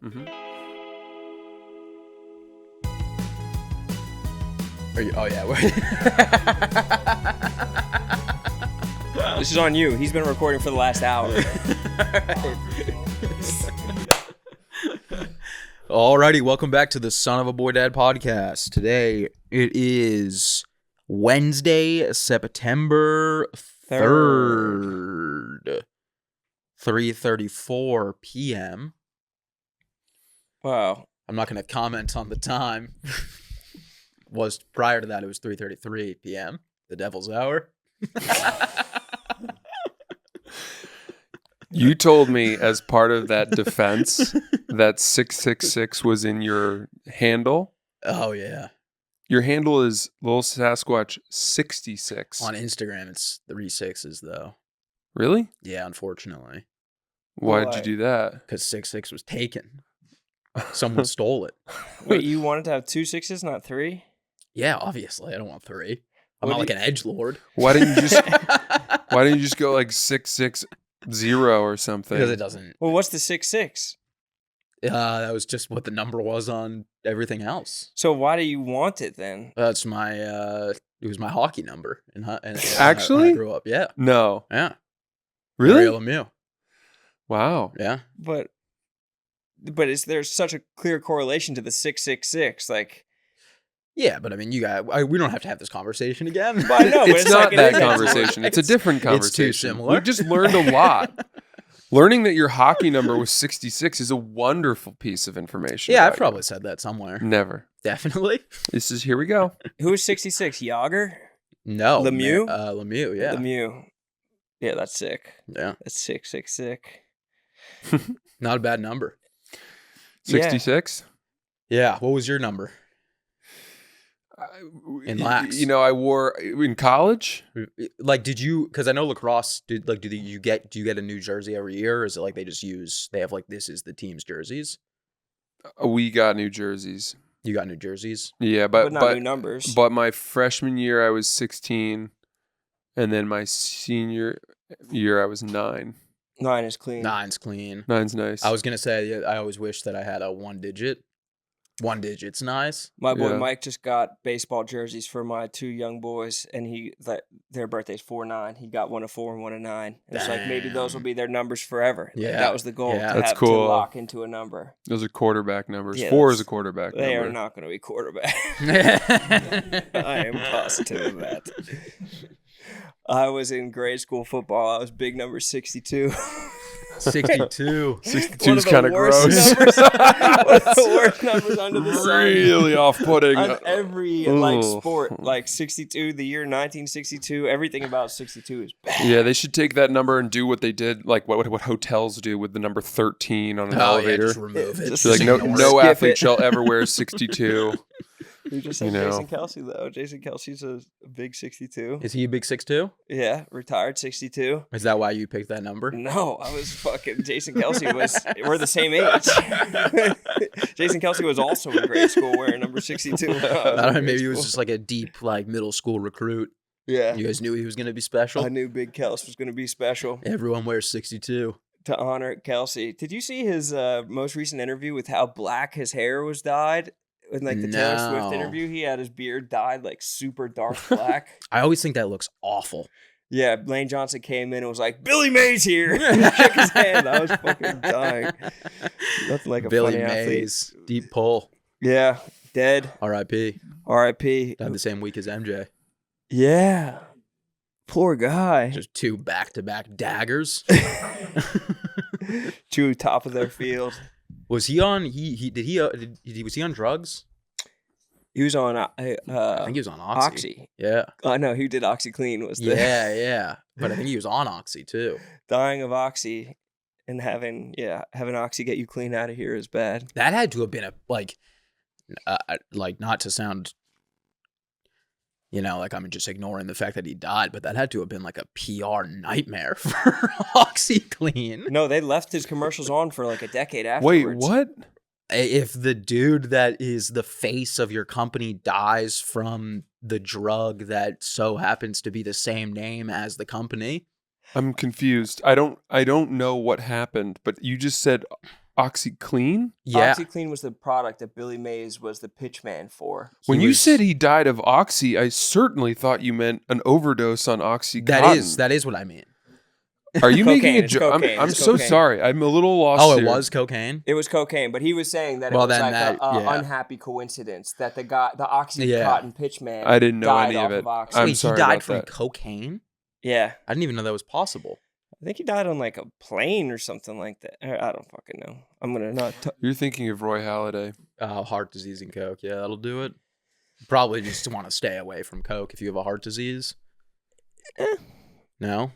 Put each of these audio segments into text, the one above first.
Mm-hmm. Oh yeah. This is on you. He's been recording for the last hour. Alrighty, welcome back to the Son of a Boy Dad podcast. Today it is Wednesday, September 3rd, 3:34 p.m. Wow. I'm not going to comment on the time. Was prior to that, it was 3:33 p.m. The Devil's Hour. You told me as part of that defense that 666 was in your handle. Oh yeah. Your handle is Lil Sasquatch 66. On Instagram, it's 3 6s though. Really? Yeah, unfortunately, Why did you do that? because 6 was taken. Someone stole it. Wait, you wanted to have 2 6s, not 3? Yeah, obviously, I don't want 3. I'm What not do like an edgelord. Why didn't you just go like 660 or something? Because it doesn't. Well, what's the 6-6? That was just what the number was on everything else. So why do you want it then? That's my. It was my hockey number. Actually? when I grew up. Yeah. No. Yeah. Really? Mario Lemieux. Wow. Yeah. But is there such a clear correlation to the 666? Like, Yeah, but I mean, we don't have to have this conversation again. But I know, but It's not like, it that is conversation. It's a different conversation. It's too similar. We've just learned a lot. Learning that your hockey number was 66 is a wonderful piece of information. Yeah, about I've probably said that somewhere. you. Never. Definitely. Here we go. who is 66? Yager? No. Lemieux? Lemieux, yeah. Lemieux. Yeah, that's sick. Yeah. That's sick. Not a bad number. 66? Yeah. What was your number? In lax. You know, I wore in college. Like, did you? Because I know lacrosse. Do you get a new jersey every year, or is it like they have like this is the team's jerseys? We got new jerseys. You got new jerseys. Yeah, But not new numbers. But my freshman year I was 16, and then my senior year I was 9. 9 is clean. 9's clean. 9's nice. I was gonna say I always wish that I had a 1 digit. 1 digit's nice. My boy Yeah. Mike just got baseball jerseys for my 2 young boys, and their birthday's 4/9. He got one of 4 and one of 9. And it's like maybe those will be their numbers forever. Like, Yeah. that was the goal. Yeah. To That's have cool. To lock into a number. Those are quarterback numbers. Yeah, 4 is a quarterback They number. are not going to be quarterback. I am positive of that. I was in grade school football. I was big number 62. 62. 62 is kind of gross. One of the worst numbers under the sun. Really off-putting. On every sport, like 62, the year 1962, everything about 62 is bad. Yeah, they should take that number and do what they did, like what hotels do with the number 13 on an Oh, elevator. yeah, just remove it. Just Be like, ignore no it. Skip athlete it. shall ever wear 62. You just You have know. Jason Kelce, though. Jason Kelce's a big 62. Is he a big 6'2"? Yeah, retired 62. Is that why you picked that number? No, I was fucking Jason Kelce we're the same age. Jason Kelce was also in grade school wearing number 62. I don't know. Maybe he was just like a deep, like middle school recruit. Yeah. You guys knew he was going to be special. I knew Big Kelce was going to be special. Everyone wears 62. To honor Kelce. Did you see his most recent interview with how black his hair was dyed? In like the Taylor Swift No. interview, he had his beard dyed like super dark black. I always think that looks awful. Yeah, Lane Johnson came in and was like, Billy Mays here. And he shook his hand. I was fucking dying. Nothing like a Billy funny athlete. Mays, deep pull. Yeah, dead. R.I.P. R.I.P. Had the same week as MJ. Yeah. Poor guy. Just 2 back-to-back daggers. 2 top of their field. Was he on? Was he on drugs? He was on. I think he was on Oxy. Oxy. Yeah. No, he did OxyClean. Was the Yeah. But I think he was on Oxy too. dying of Oxy and having Oxy get you clean out of here is bad. That had to have been a like not to sound, like I'm just ignoring the fact that he died, but that had to have been like a PR nightmare for OxyClean. No, they left his commercials on for like a decade Wait, afterwards. what? If the dude that is the face of your company dies from the drug that so happens to be the same name as the company, I'm confused. I don't know what happened, but you just said OxyClean? Yeah. OxyClean was the product that Billy Mays was the pitchman for. When you said he died of Oxy, I certainly thought you meant an overdose on OxyContin. That is what I mean. Are you making a Cocaine, it's joke? cocaine, I'm it's so cocaine. sorry. I'm a little lost Oh, it here. was cocaine? It was cocaine, but he was saying that Well, it was then like that- yeah. unhappy coincidence that the Oxycontin Yeah. pitchman I didn't know died any off of it. Oxy. I'm Wait, sorry he died about from that. cocaine? Yeah. I didn't even know that was possible. I think he died on like a plane or something like that. I don't fucking know. I'm going to not... You're thinking of Roy Halladay. Heart disease and coke. Yeah, that'll do it. Probably just want to stay away from coke if you have a heart disease. No?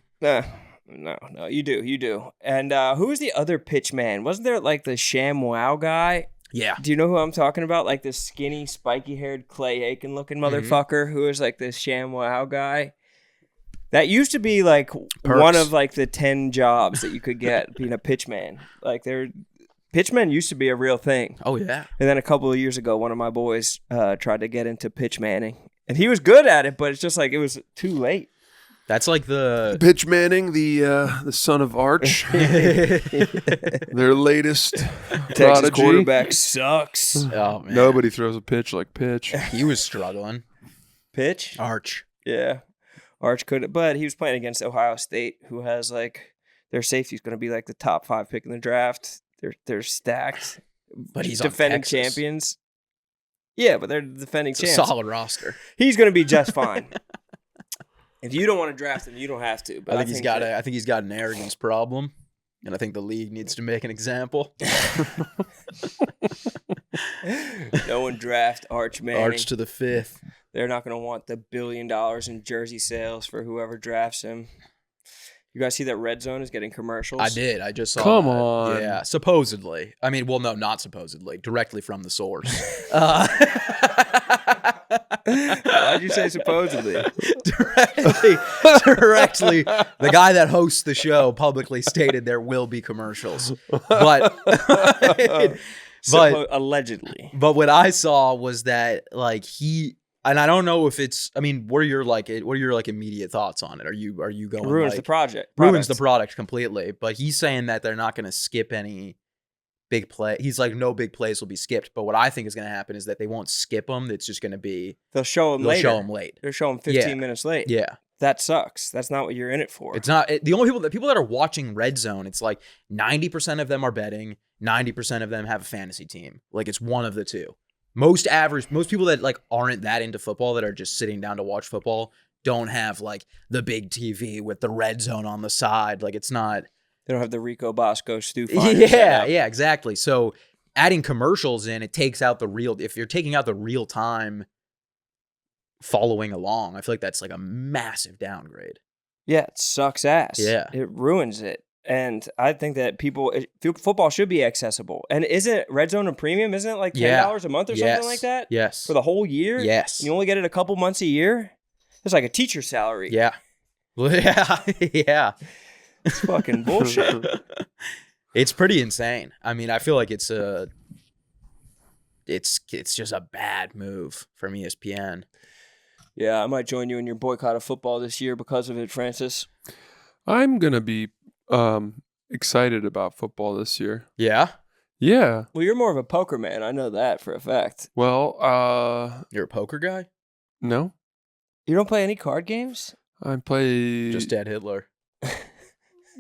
No, you do. And who was the other pitchman? Wasn't there like the ShamWow guy? Yeah. Do you know who I'm talking about? Like this skinny, spiky-haired, Clay Aiken-looking motherfucker who was like this ShamWow guy. That used to be like one of like the 10 jobs that you could get being a pitchman. Like pitchmen used to be a real thing. Oh, yeah. And then a couple of years ago, one of my boys tried to get into pitchmanning. And he was good at it, but it's just like it was too late. That's like the... Pitch Manning, the son of Arch. Their latest Texas prodigy. quarterback sucks. Oh, man. Nobody throws a pitch like Pitch. He was struggling. Pitch? Arch. Yeah. Arch could, but he was playing against Ohio State, who has like their safety's going to be like the top 5 pick in the draft. They're stacked, But he's on defending Texas. champions. Yeah, but they're the defending It's a champs. solid roster. He's going to be just fine. If you don't want to draft him, you don't have to. But I think he's got an arrogance problem, and I think the league needs to make an example. No one draft Arch Manning. Arch to the 5th. They're not going to want the $1 billion in jersey sales for whoever drafts him. You guys see that RedZone is getting commercials? I did. I just saw. Come that. on. Yeah, supposedly. I mean, well, no, not supposedly. Directly from the source. Why'd you say supposedly? Directly. The guy that hosts the show publicly stated there will be commercials, but Allegedly. But what I saw was that like he. And I don't know if it's. I mean, what are your immediate thoughts on it? Are you going Ruins the project? Ruins the product completely. But he's saying that they're not going to skip any big play. He's like, no big plays will be skipped. But what I think is going to happen is that they won't skip them. It's just going to be they'll show them later. Show them late. They'll show them 15 minutes late. Yeah, that sucks. That's not what you're in it for. it's not. The only people that are watching RedZone, it's like 90% of them are betting. 90% of them have a fantasy team. Like it's one of the two. Most people that like aren't that into football that are just sitting down to watch football don't have like the big TV with the RedZone on the side. Like it's not. They don't have the Rico Bosco Stu. Yeah, exactly. So adding commercials in, it takes out the real. If you're taking out the real time following along, I feel like that's like a massive downgrade. Yeah, it sucks ass. Yeah, it ruins it. And I think that football should be accessible. And isn't RedZone a premium? Isn't it like $10 a month or something like that? Yes. For the whole year? Yes. And you only get it a couple months a year? It's like a teacher's salary. Yeah. Yeah. It's fucking bullshit. It's pretty insane. I mean, I feel like it's just a bad move from ESPN. Yeah, I might join you in your boycott of football this year because of it, Francis. I'm going to be excited about football this year. Yeah? Yeah. Well, you're more of a poker man. I know that for a fact. Well, You're a poker guy? no. You don't play any card games? I play... Just Dead Hitler.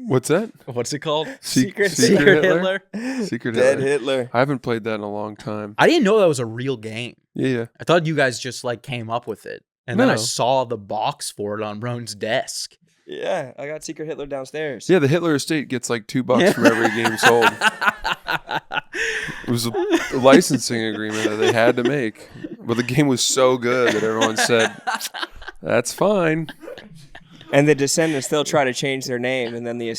What's that? What's it called? Secret Hitler? Secret Dead Hitler. Hitler. I haven't played that in a long time. I didn't know that was a real game. Yeah. I thought you guys just like came up with it. And then I No. saw the box for it on Roan's desk. Yeah, I got Secret Hitler downstairs. Yeah, the Hitler estate gets like $2 for every game sold. It was a licensing agreement that they had to make. But the game was so good that everyone said, that's fine. And the Descendants, they'll try to change their name, and then the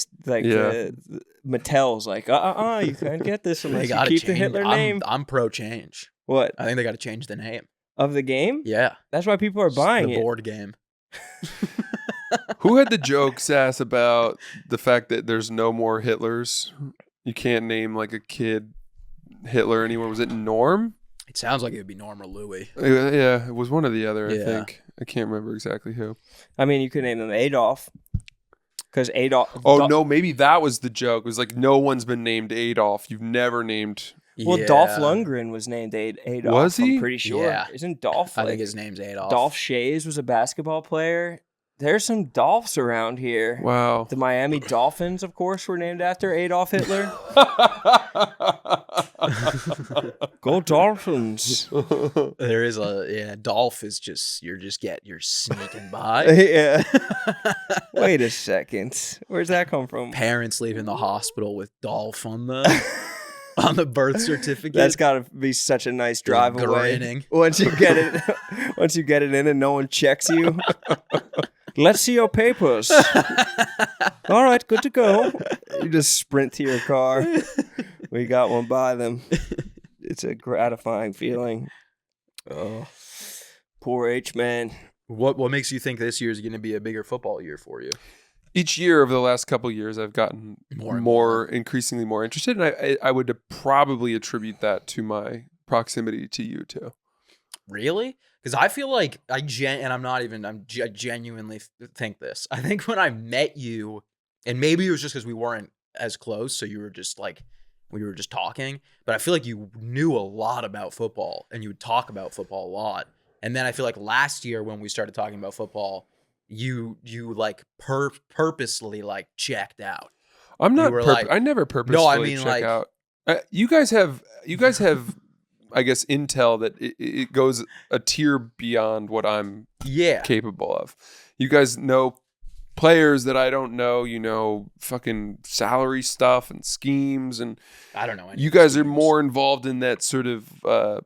Mattel's like, you can't get this unless you keep the Hitler name. I'm pro change. What? I think they got to change the name. Of the game? Yeah. That's why people are buying the it. board game. Who had the joke, Sass, about the fact that there's no more Hitlers? You can't name like a kid Hitler anymore. Was it Norm? It sounds like it would be Norm or Louis. Yeah, it was one or the other, I Yeah. think. I can't remember exactly who. I mean, you could name them Adolf. Because Adolf. Oh, no, maybe that was the joke. It was like, no one's been named Adolf. You've never named... Well, Yeah. Dolph Lundgren was named Adolf. Was he? I'm pretty sure. Yeah. Isn't Dolph I think his name's Adolf. Dolph Shays was a basketball player. There's some Dolphs around here. Wow. The Miami Dolphins, of course, were named after Adolf Hitler. Go Dolphins. There is Dolph is just you're sneaking by. Yeah. Wait a second. Where's that come from? Parents leaving the hospital with Dolph on the birth certificate. That's got to be such a nice drive away. Grinning. Once you get it in and no one checks you. Let's see your papers. All right, good to go. You just sprint to your car. We got one by them. It's a gratifying feeling. Oh, poor H-man. What makes you think this year is going to be a bigger football year for you? Each year over the last couple of years, I've gotten increasingly more interested, and I would probably attribute that to my proximity to you too. Really? Because I feel like I genuinely think this. I think when I met you, and maybe it was just because we weren't as close, so you were just like, we were just talking, but I feel like you knew a lot about football and you would talk about football a lot. And then I feel like last year when we started talking about football, you like purposely like checked out. I'm not. Like, I never purposefully check out. You guys have. I guess intel that it goes a tier beyond what I'm capable of. You guys know players that I don't know. You know, fucking salary stuff and schemes, and I don't know. You guys are more involved in that sort of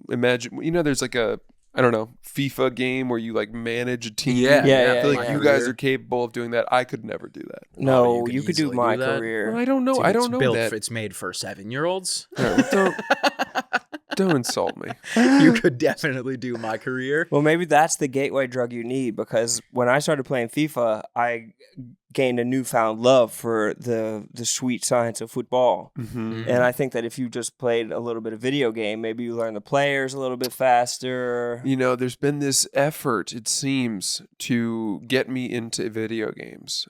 imagine. You know, there's like a FIFA game where you like manage a team. Yeah. I feel like you guys are capable of doing that. I could never do that. No, you could do my career. Well, I don't know. I don't know that. It's made for 7-year-olds. Don't insult me. You could definitely do my career. Well, maybe that's the gateway drug you need, because when I started playing FIFA, I gained a newfound love for the sweet science of football. Mm-hmm. And I think that if you just played a little bit of video game, maybe you learn the players a little bit faster. You know, there's been this effort, it seems, to get me into video games.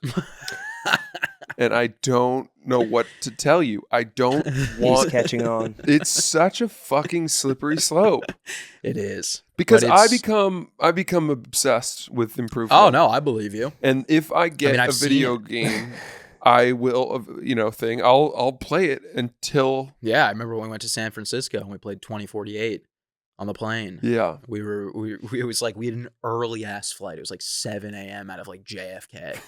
And I don't know what to tell you. I don't want... He's catching on. It's such a fucking slippery slope. It is. Because I become obsessed with improvement. Oh, no, I believe you. And if I get a video game, I will, I'll play it until... Yeah, I remember when we went to San Francisco and we played 2048 on the plane. Yeah. It was like we had an early ass flight. It was like 7 a.m. out of like JFK.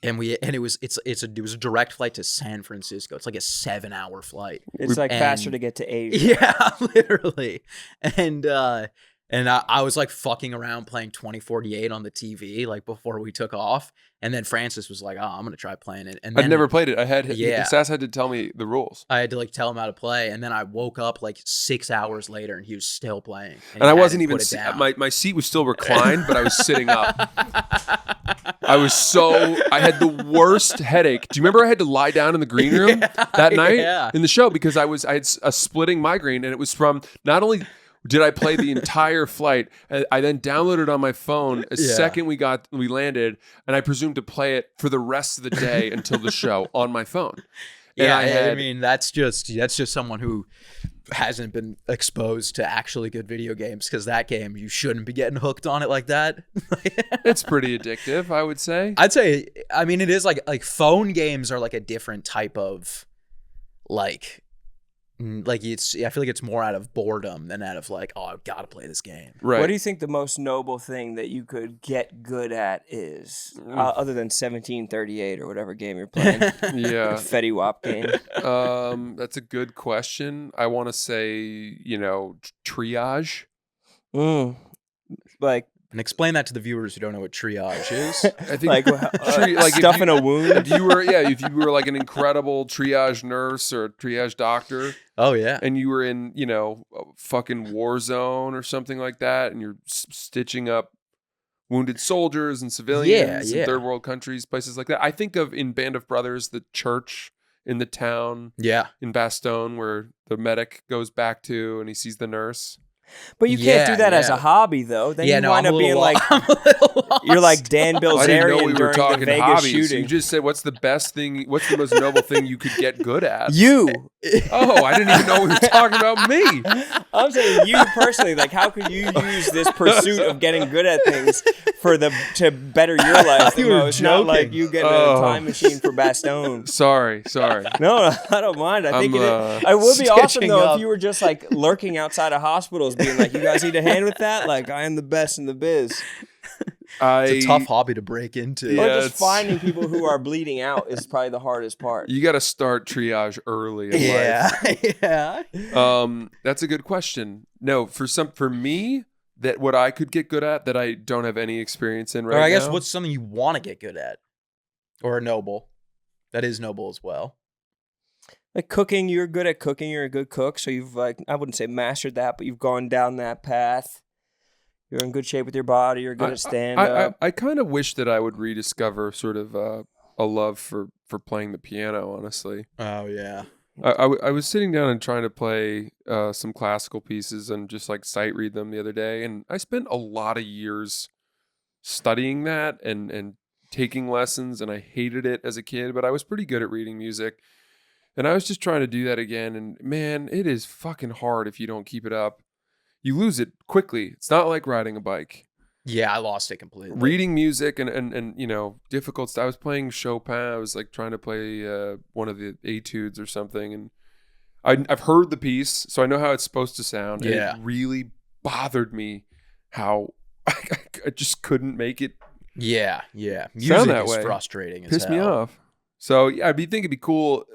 It was a direct flight to San Francisco. It's like a 7-hour flight. It's faster to get to Asia. Yeah, literally. And I was like fucking around playing 2048 on the TV like before we took off. And then Francis was like, "Oh, I'm gonna try playing it." And then, I'd never played it. Sass had to tell me the rules. I had to like tell him how to play, and then I woke up like 6 hours later, and he was still playing. And I wasn't even my seat was still reclined, but I was sitting up. I had the worst headache. Do you remember I had to lie down in the green room that night in the show because I had a splitting migraine, and it was from not only did I play the entire flight, I then downloaded it on my phone second we landed, and I presumed to play it for the rest of the day until the show on my phone. And I mean that's just someone who hasn't been exposed to actually good video games, because that game you shouldn't be getting hooked on it like that. It's pretty addictive, I would say. I'd say, I mean, it is like phone games are like a different type of like it's, I feel like it's more out of boredom than out of like, oh, I've got to play this game. Right. What do you think the most noble thing that you could get good at is, other than 1738 or whatever game you're playing? Yeah. Fetty Wap game. That's a good question. I want to say, triage. Like, and explain that to the viewers who don't know what triage is. I think like stuffing a wound. If you were like an incredible triage nurse or a triage doctor. Oh yeah. And you were in, a fucking war zone or something like that, and you're stitching up wounded soldiers and civilians in third world countries, places like that. I think of in Band of Brothers, the church in the town in Bastogne where the medic goes back to and he sees the nurse. But you can't do that as a hobby, though. Then you wind up being like, you're like Dan Bilzerian I didn't know we were talking the Vegas hobbies. shooting. You just said, what's the most noble thing you could get good at? You. Oh, I didn't even know we were talking about me. I'm saying you personally. Like, how could you use this pursuit of getting good at things to better your life the most? Not like you get a time machine for Bastogne. Sorry. No, I don't mind. I think it would be awesome, though, if you were just like lurking outside of hospitals being like, you guys need a hand with that? Like, I am the best in the biz. It's a tough hobby to break into. Yeah, or just finding people who are bleeding out is probably the hardest part. You got to start triage early in life. Yeah. That's a good question. No, for me, that what I could get good at that I don't have any experience in right now. Or I guess what's something you want to get good at? Or noble. That is noble as well. Like cooking, you're good at cooking. You're a good cook. So you've I wouldn't say mastered that, but you've gone down that path. You're in good shape with your body. You're good at stand-up. I kind of wish that I would rediscover sort of a love for playing the piano, honestly. Oh, yeah. I was sitting down and trying to play some classical pieces and just like sight read them the other day. And I spent a lot of years studying that and taking lessons. And I hated it as a kid, but I was pretty good at reading music. And I was just trying to do that again. And man, it is fucking hard if you don't keep it up. You lose it quickly. It's not like riding a bike. Yeah, I lost it completely. Reading music and you know, difficult stuff. I was playing Chopin. I was like trying to play one of the etudes or something. And I've heard the piece, so I know how it's supposed to sound. Yeah. And it really bothered me how I just couldn't make it. Yeah. Music sound that is way. frustrating as Pissed me hell. off. So yeah, I think it'd be cool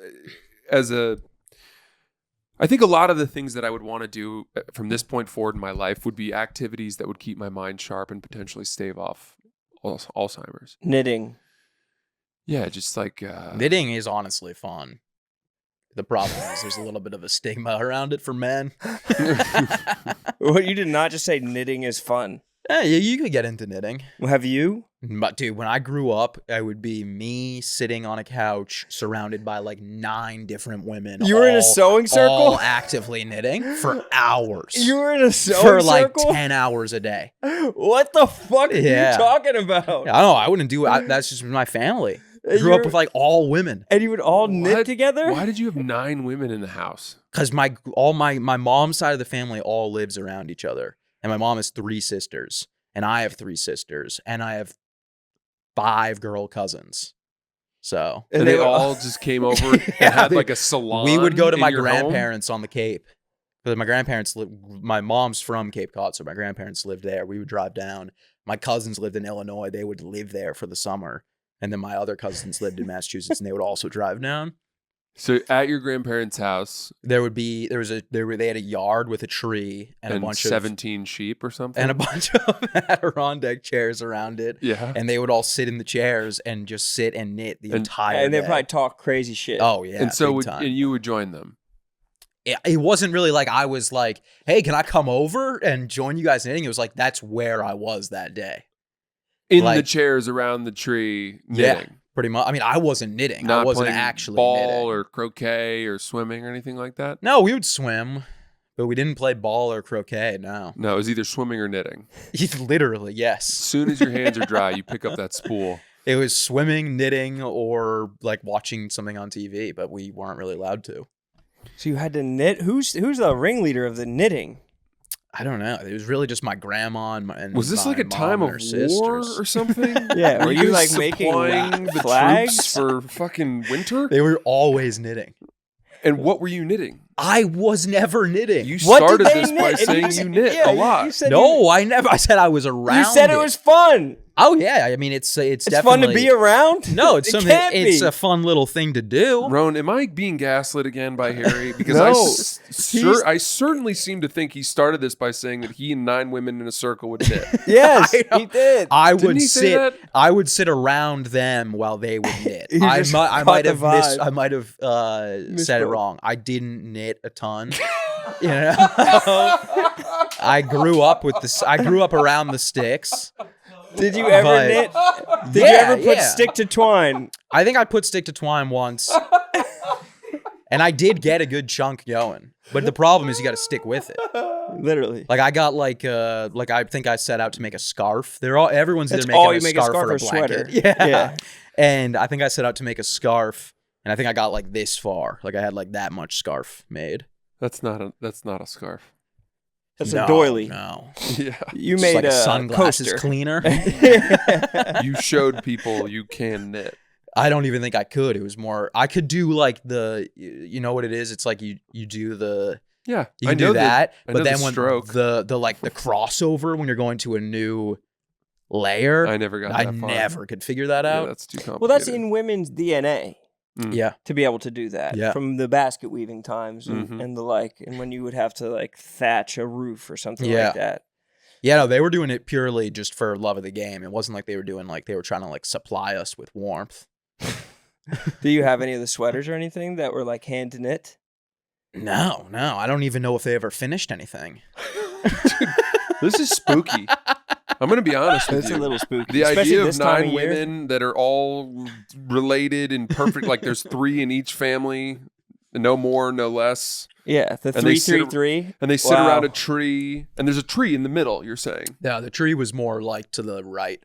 I think a lot of the things that I would want to do from this point forward in my life would be activities that would keep my mind sharp and potentially stave off Alzheimer's. Knitting. Yeah, just like... Knitting is honestly fun. The problem is there's a little bit of a stigma around it for men. Well, you did not just say knitting is fun. Yeah, you could get into knitting. Well, have you? But dude, when I grew up, it would be me sitting on a couch surrounded by like 9 different women. You were in a sewing circle? All actively knitting for hours. You were in a sewing for circle? like 10 hours a day. What the fuck are you talking about? I don't know. I wouldn't do it. That's just my family. I grew up with like all women. And you would all knit together? Why did you have 9 women in the house? Because my mom's side of the family all lives around each other. And my mom has 3 sisters. And I have 3 sisters. And I have 5 girl cousins. So. And they all just came over and had like a salon. We would go to my home? grandparents on the Cape. But my grandparents my mom's from Cape Cod, so my grandparents lived there. We would drive down. My cousins lived in Illinois. They would live there for the summer. And then my other cousins lived in Massachusetts, and they would also drive down. So at your grandparents' house, they had a yard with a tree and a bunch 17 sheep or something, and a bunch of Adirondack chairs around it. Yeah, and they would all sit in the chairs and just sit and knit the entire day. And they probably talk crazy shit. Oh yeah, and so and you would join them. It wasn't really like I was like, hey, can I come over and join you guys knitting? It was like that's where I was that day. In the chairs around the tree knitting. Yeah, pretty much. I mean, I wasn't knitting. Not I wasn't playing actually ball knitting. or croquet or swimming or anything like that? No, we would swim, but we didn't play ball or croquet, no. No, it was either swimming or knitting. Literally, yes. As soon as your hands are dry, you pick up that spool. It was swimming, knitting, or like watching something on TV, but we weren't really allowed to. So you had to knit? Who's the ringleader of the knitting? I don't know. It was really just my grandma and was this my like a time of war or something? Yeah, were you like making the flags troops for fucking winter? They were always knitting. And what were you knitting? I was never knitting. You started this by saying you knit a lot. You said I never. I said I was around. You said it was fun. Oh yeah, I mean it's definitely fun to be around. No, it's something. It's a fun little thing to do. Roan, am I being gaslit again by Harry? Because No. I certainly seem to think he started this by saying that he and 9 women in a circle would knit. Yes, he did. I Didn't would he say that? I would sit around them while they would knit. You I just might caught the have vibe. said it wrong. I didn't knit a ton. You know, I grew up with this. I grew up around the sticks. Did you ever knit? Did you ever put stick to twine? I think I put stick to twine once. And I did get a good chunk going. But the problem is you got to stick with it. Literally. Like I got like I think I set out to make a scarf. Everyone's That's either making all a you make a scarf scarf or a or sweater. blanket. Yeah. Yeah. And I think I set out to make a scarf, and I think I got like this far. Like I had like that much scarf made. That's not a scarf. That's No, a doily. No. Yeah. You It's made like a a sunglasses coaster. cleaner. You showed people you can knit. I don't even think I could. It was more I could do like you know what it is? It's like you do the Yeah. you can do that, I but know then the when stroke. the like the crossover when you're going to a new layer, I never got I that far. never could figure that Yeah, out. that's too complicated. Well, that's in women's DNA Yeah. to be able to do that. Yeah. From the basket weaving times and, Mhm. and the like, and when you would have to like thatch a roof or something Yeah. like that. Yeah, no, they were doing it purely just for love of the game. It wasn't like they were doing like they were trying to like supply us with warmth. Do you have any of the sweaters or anything that were like hand knit? No, I don't even know if they ever finished anything. This is spooky. I'm going to be honest with It's you. a little spooky. The especially idea of this time 9 of year. women that are all related and perfect, like there's 3 in each family, no more, no less. Yeah, the And they sit 333. And they sit Wow. around a tree, and there's a tree in the middle, you're saying. No, the tree was more like to the right.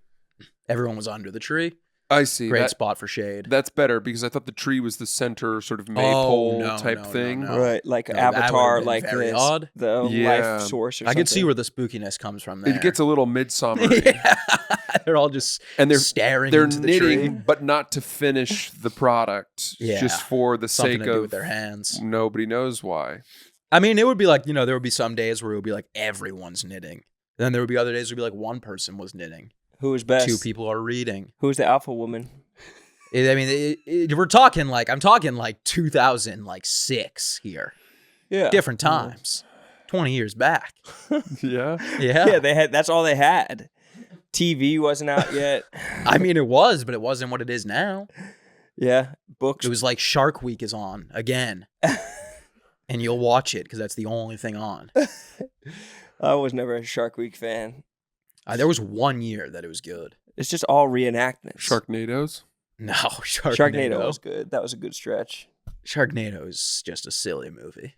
Everyone was under the tree. I see. Great spot for shade. That's better because I thought the tree was the center sort of maypole no, type no, thing. no. Right, like No, that would've Avatar, been like very this, odd. the Yeah. life source or I something. could see where the spookiness comes from there. It gets a little midsummer. Yeah. They're all just And they're staring they're into the knitting, tree. but not to finish the product. Yeah. Just for the Something sake to do of with their hands. nobody knows why. I mean, it would be like, there would be some days where it would be like everyone's knitting. Then there would be other days where it would be like one person was knitting. Who was best? 2 people are reading. Who was the alpha woman? We're talking like, I'm talking like 2006 here. Yeah, Different times. 20 years back. Yeah. Yeah. Yeah, they had. That's all they had. TV wasn't out yet. I mean, it was, but it wasn't what it is now. Yeah, books. It was like Shark Week is on again. And you'll watch it because that's the only thing on. I was never a Shark Week fan. There was 1 year that it was good. It's just all reenactments. Sharknadoes. No, Sharknado was good. That was a good stretch. Sharknado is just a silly movie.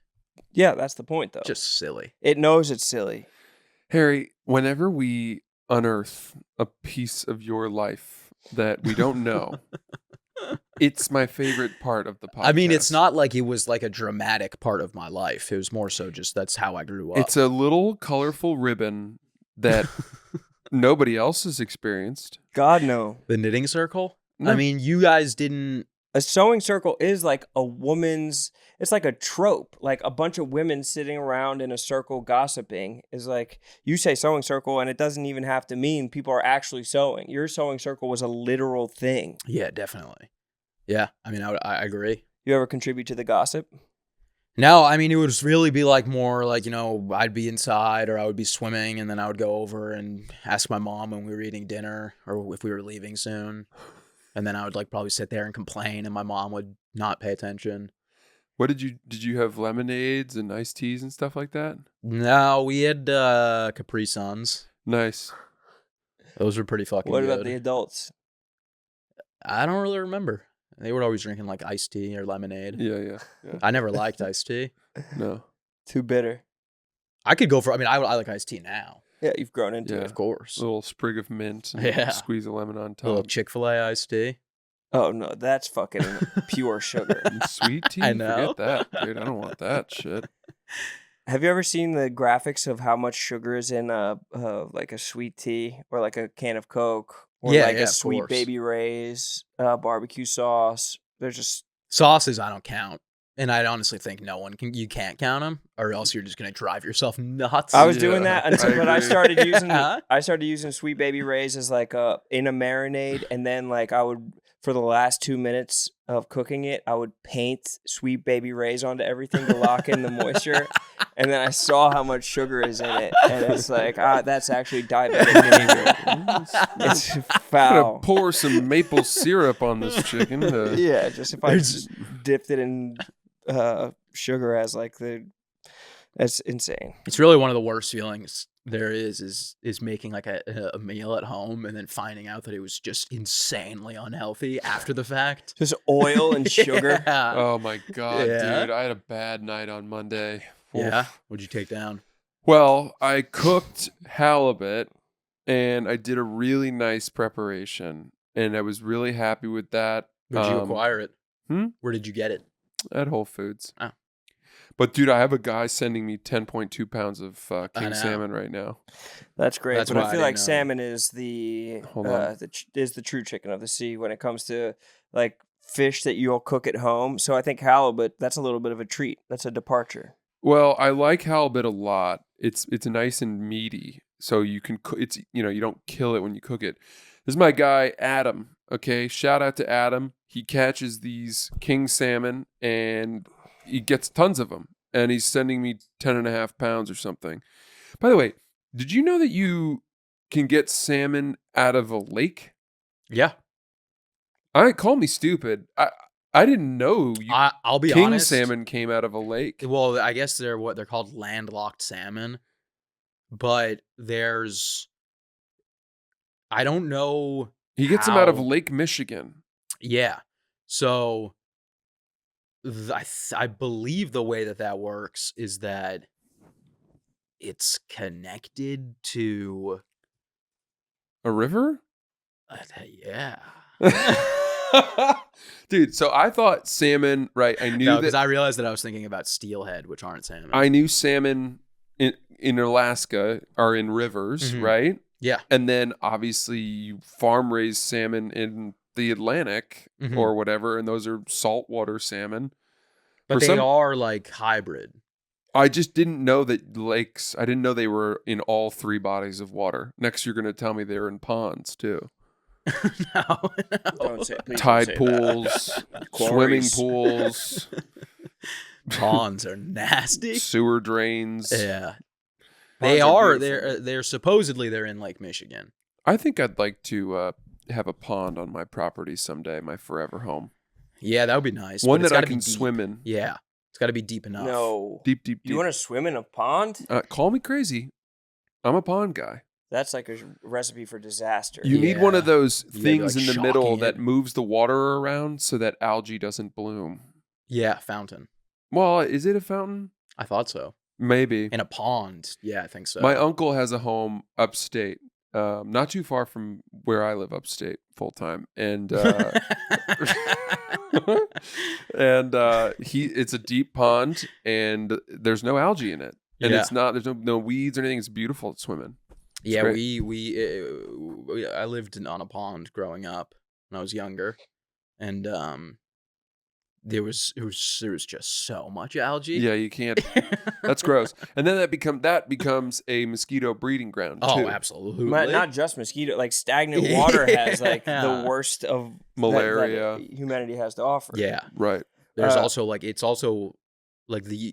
Yeah, that's the point, though. Just silly. It knows it's silly. Harry, whenever we unearth a piece of your life that we don't know, it's my favorite part of the podcast. I mean, it's not like it was like a dramatic part of my life. It was more so just that's how I grew up. It's a little colorful ribbon that nobody else has experienced. God, no. The knitting circle? No. I mean, you guys didn't. A sewing circle is like a woman's, it's like a trope. Like a bunch of women sitting around in a circle gossiping is like, you say sewing circle and it doesn't even have to mean people are actually sewing. Your sewing circle was a literal thing. Yeah, definitely. Yeah, I mean, I agree. You ever contribute to the gossip? No, I mean, it would really be like more like, I'd be inside or I would be swimming and then I would go over and ask my mom when we were eating dinner or if we were leaving soon. And then I would like probably sit there and complain and my mom would not pay attention. What did you have lemonades and iced teas and stuff like that? No, we had Capri Suns. Nice. Those were pretty fucking What good. about the adults? I don't really remember. They were always drinking like iced tea or lemonade. Yeah. I never liked iced tea. No. Too bitter. I could go for, I like iced tea now, Yeah, you've grown into Yeah. it. of course. A little sprig of mint and Yeah. squeeze a lemon on A little top. Chick-fil-A iced tea. Oh, no, that's fucking pure sugar. Sweet tea? I know. Forget that, dude. I don't want that shit. Have you ever seen the graphics of how much sugar is in like a sweet tea or like a can of Coke or Yeah, like yeah, a of Sweet course. Baby Ray's barbecue sauce? There's just Sauces I don't count. And I honestly think you can't count them or else you're just going to drive yourself nuts. I was Yeah, doing that until I but I agree. started using Sweet Baby Ray's as like in a marinade, and then like I would for the last 2 minutes of cooking it, I would paint Sweet Baby Ray's onto everything to lock in the moisture. And then I saw how much sugar is in it, and it's like, that's actually diabetic vinegar. It's I'm foul. gonna pour some maple syrup on this chicken. Yeah, just if I just dipped it in sugar as like that's insane. It's really one of the worst feelings there is making like a meal at home and then finding out that it was just insanely unhealthy after the fact. Just oil and sugar. Yeah. Oh my god, Yeah. dude! I had a bad night on Monday. Yeah. Oof. What'd you take down? Well, I cooked halibut, and I did a really nice preparation, and I was really happy with that. Where'd you acquire it? Hmm? Where did you get it? At Whole Foods. Oh. But dude, I have a guy sending me 10.2 pounds of king know. salmon right now. That's great. That's but why I feel I like didn't know. salmon is the true chicken of the sea when it comes to like fish that you'll cook at home. So I think halibut, that's a little bit of a treat. That's a departure. Well, I like halibut a lot. It's nice and meaty, so you can it's you don't kill it when you cook it. This is my guy Adam. Okay, shout out to Adam. He catches these king salmon and he gets tons of them, and he's sending me 10.5 pounds or something. By the way, did you know that you can get salmon out of a lake? Yeah. Call me stupid. I didn't know I'll be king honest. salmon came out of a lake. Well, I guess they're what they're called landlocked salmon. But I don't know. He gets them out of how- Lake Michigan. Yeah. So I believe the way that works is that it's connected to A river? yeah. Dude, so I thought salmon, right? I knew Because that I realized that I was thinking about steelhead, which aren't salmon. I knew salmon in Alaska are in rivers, Mhm. right? Yeah. And then obviously you farm raised salmon in the Atlantic Mhm. or whatever, and those are saltwater salmon. But For they some- are like hybrid. I just didn't know that lakes, I didn't know they were in all three bodies of water. Next, you're going to tell me they're in ponds too. No. Don't say, please don't Tide say that. pools, swimming Quarries. pools, Ponds are nasty. sewer drains. Yeah. Ponds They are are. beautiful. They're supposedly they're in Lake Michigan. I think I'd like to have a pond on my property someday, my forever home. Yeah, that would be nice. One but it's that I gotta be can deep. swim in. Yeah. It's got to be deep enough. No. Deep, deep, deep. You want to swim in a pond? Call me crazy. I'm a pond guy. That's like a recipe for disaster. You need one of Yeah. those You gotta be, things like, in the middle shocking that it. moves the water around so that algae doesn't bloom. Yeah, fountain. Well, is it a fountain? I thought so. Maybe. In a pond. Yeah, I think so. My uncle has a home upstate, not too far from where I live upstate full time. And and it's a deep pond and there's no algae in it. And Yeah. it's not, there's no weeds or anything. It's beautiful to swim in. Yeah, great. I lived on a pond growing up when I was younger, and there was just so much algae. Yeah, you can't. That's gross. And then that becomes a mosquito breeding ground too. Oh, absolutely. Not just mosquito, like stagnant water has like the Yeah. worst of Malaria. that humanity has to offer. Yeah. Right. There's Uh, also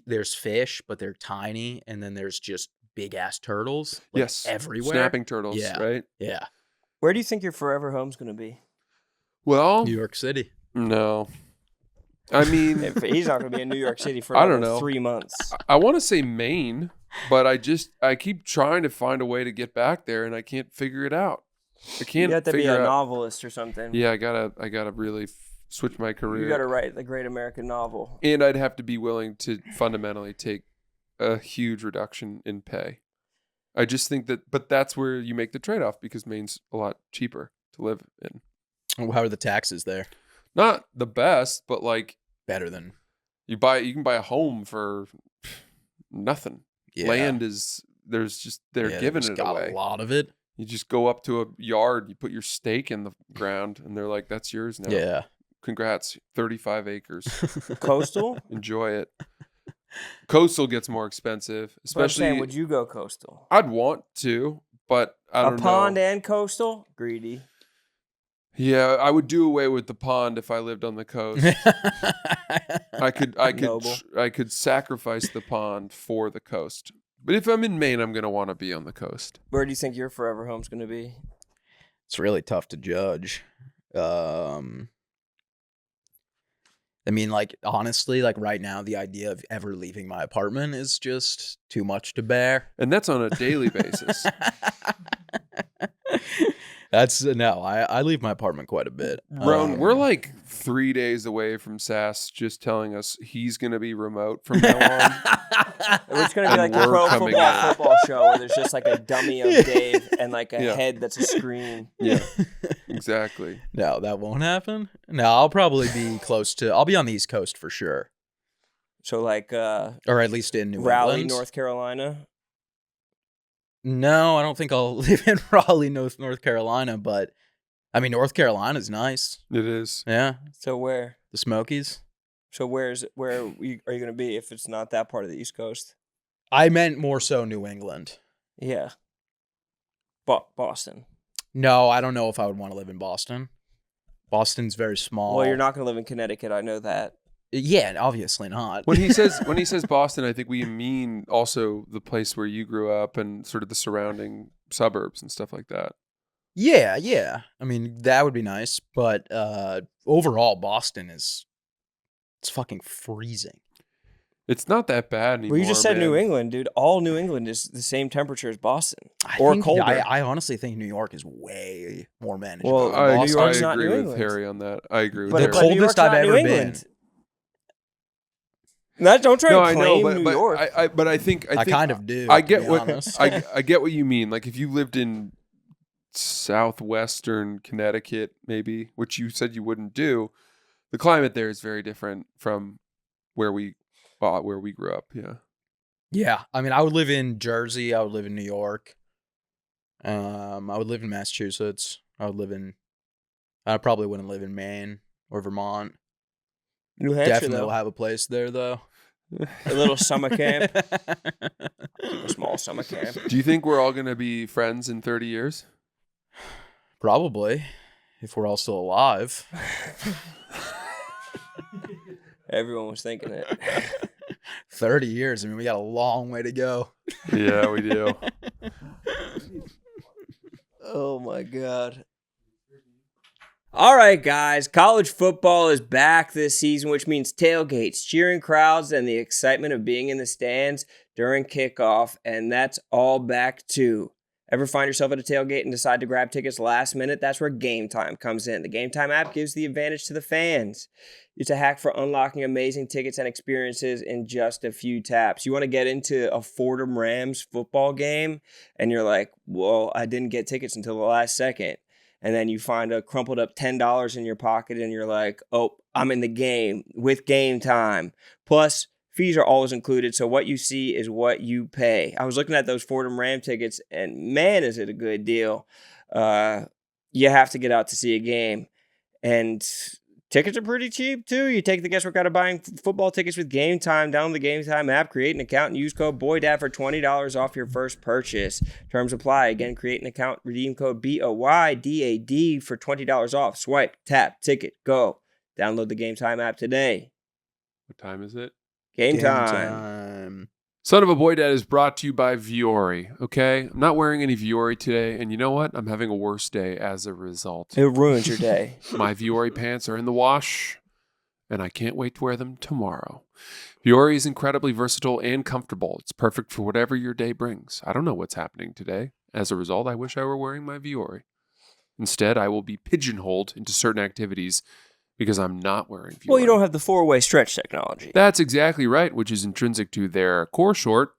there's fish, but they're tiny, and then there's just big ass turtles. Like, Yes. everywhere. Snapping turtles. Yeah. Right. Yeah. Where do you think your forever home's going to be? Well, New York City. no. I mean, If he's not going to be in New York City for I don't another know. 3 months. I want to say Maine, but I keep trying to find a way to get back there, and I can't figure it out. I can't You have to be figure a out. novelist or something. Yeah, I gotta really switch my career. You got to write the great American novel. And I'd have to be willing to fundamentally take a huge reduction in pay. I just think but that's where you make the trade-off because Maine's a lot cheaper to live in. How are the taxes there? Not the best, but like Better than you can buy a home for nothing. yeah. Land they're Yeah, giving just it got away. a lot of it. You just go up to a yard, you put your stake in the ground, and they're like, "That's yours now." Yeah. Congrats, 35 acres. Coastal? Enjoy it. Coastal gets more expensive, But I'm especially. saying, would you go coastal? I'd want to, but I A don't pond know. and coastal? Greedy. Yeah, I would do away with the pond if I lived on the coast. Noble. I could sacrifice the pond for the coast. But if I'm in Maine, I'm gonna want to be on the coast. Where do you think your forever home's going to be? It's really tough to judge. I mean, like, honestly, like right now, the idea of ever leaving my apartment is just too much to bear. And that's on a daily basis. I leave my apartment quite a bit. Roan, we're like 3 days away from Sass just telling us he's going to be remote from now on. It's going to be like the pro football show where there's just like a dummy of Dave and like a head that's a screen. Yeah, exactly. No, that won't happen. No, I'll probably be I'll be on the East Coast for sure. So like, or at least in New Raleigh, England. North Carolina. No, I don't think I'll live in Raleigh, North Carolina, but I mean, North Carolina's nice. It is. Yeah. So where? The Smokies. So where are you going to be if it's not that part of the East Coast? I meant more so New England. Yeah. Boston. No, I don't know if I would want to live in Boston. Boston's very small. Well, you're not going to live in Connecticut. I know that. Yeah, obviously not. When he says Boston, I think we mean also the place where you grew up and sort of the surrounding suburbs and stuff like that. Yeah. I mean, that would be nice, but overall, Boston it's fucking freezing. It's not that bad anymore. Well, you just said man. New England, dude. All New England is the same temperature as Boston, or colder. I honestly think New York is way more manageable. Well, I New York's not agree New with England. Harry on that. I agree with But Harry. the coldest I've ever been. Don't try to claim but, New York. I think I kind of do. I get what honest. I get what you mean. Like if you lived in southwestern Connecticut, maybe, which you said you wouldn't do, the climate there is very different from where we grew up. Yeah. Yeah, I mean, I would live in Jersey. I would live in New York. I would live in Massachusetts. I probably wouldn't live in Maine or Vermont. New Hampshire, Definitely though. will have a place there, though. A little summer camp. A small summer camp. Do you think we're all going to be friends in 30 years? Probably, if we're all still alive. Everyone was thinking it. 30 years. I mean, we got a long way to go. Yeah, we do. Oh, my God. All right, guys. College football is back this season, which means tailgates, cheering crowds, and the excitement of being in the stands during kickoff. And that's all back too. Ever find yourself at a tailgate and decide to grab tickets last minute? That's where Game Time comes in. The Game Time app gives the advantage to the fans. It's a hack for unlocking amazing tickets and experiences in just a few taps. You want to get into a Fordham Rams football game, and you're like, well, I didn't get tickets until the last second. And then you find a crumpled up $10 in your pocket, and you're like, oh, I'm in the game with Game Time. Plus, fees are always included, so what you see is what you pay. I was looking at those Fordham Ram tickets, and man, is it a good deal. You have to get out to see a game. And tickets are pretty cheap, too. You take the guesswork out of buying football tickets with Game Time. Download the Game Time app, create an account, and use code BOYDAD for $20 off your first purchase. Terms apply. Again, create an account, redeem code BOYDAD for $20 off. Swipe, tap, ticket, go. Download the Game Time app today. What time is it? Game time. Son of a Boy Dad is brought to you by Vuori, okay? I'm not wearing any Vuori today, and you know what? I'm having a worse day as a result. It ruins your day. My Vuori pants are in the wash, and I can't wait to wear them tomorrow. Vuori is incredibly versatile and comfortable. It's perfect for whatever your day brings. I don't know what's happening today. As a result, I wish I were wearing my Vuori. Instead, I will be pigeonholed into certain activities because I'm not wearing Vuori. Well, you don't have the four-way stretch technology. That's exactly right, which is intrinsic to their core short.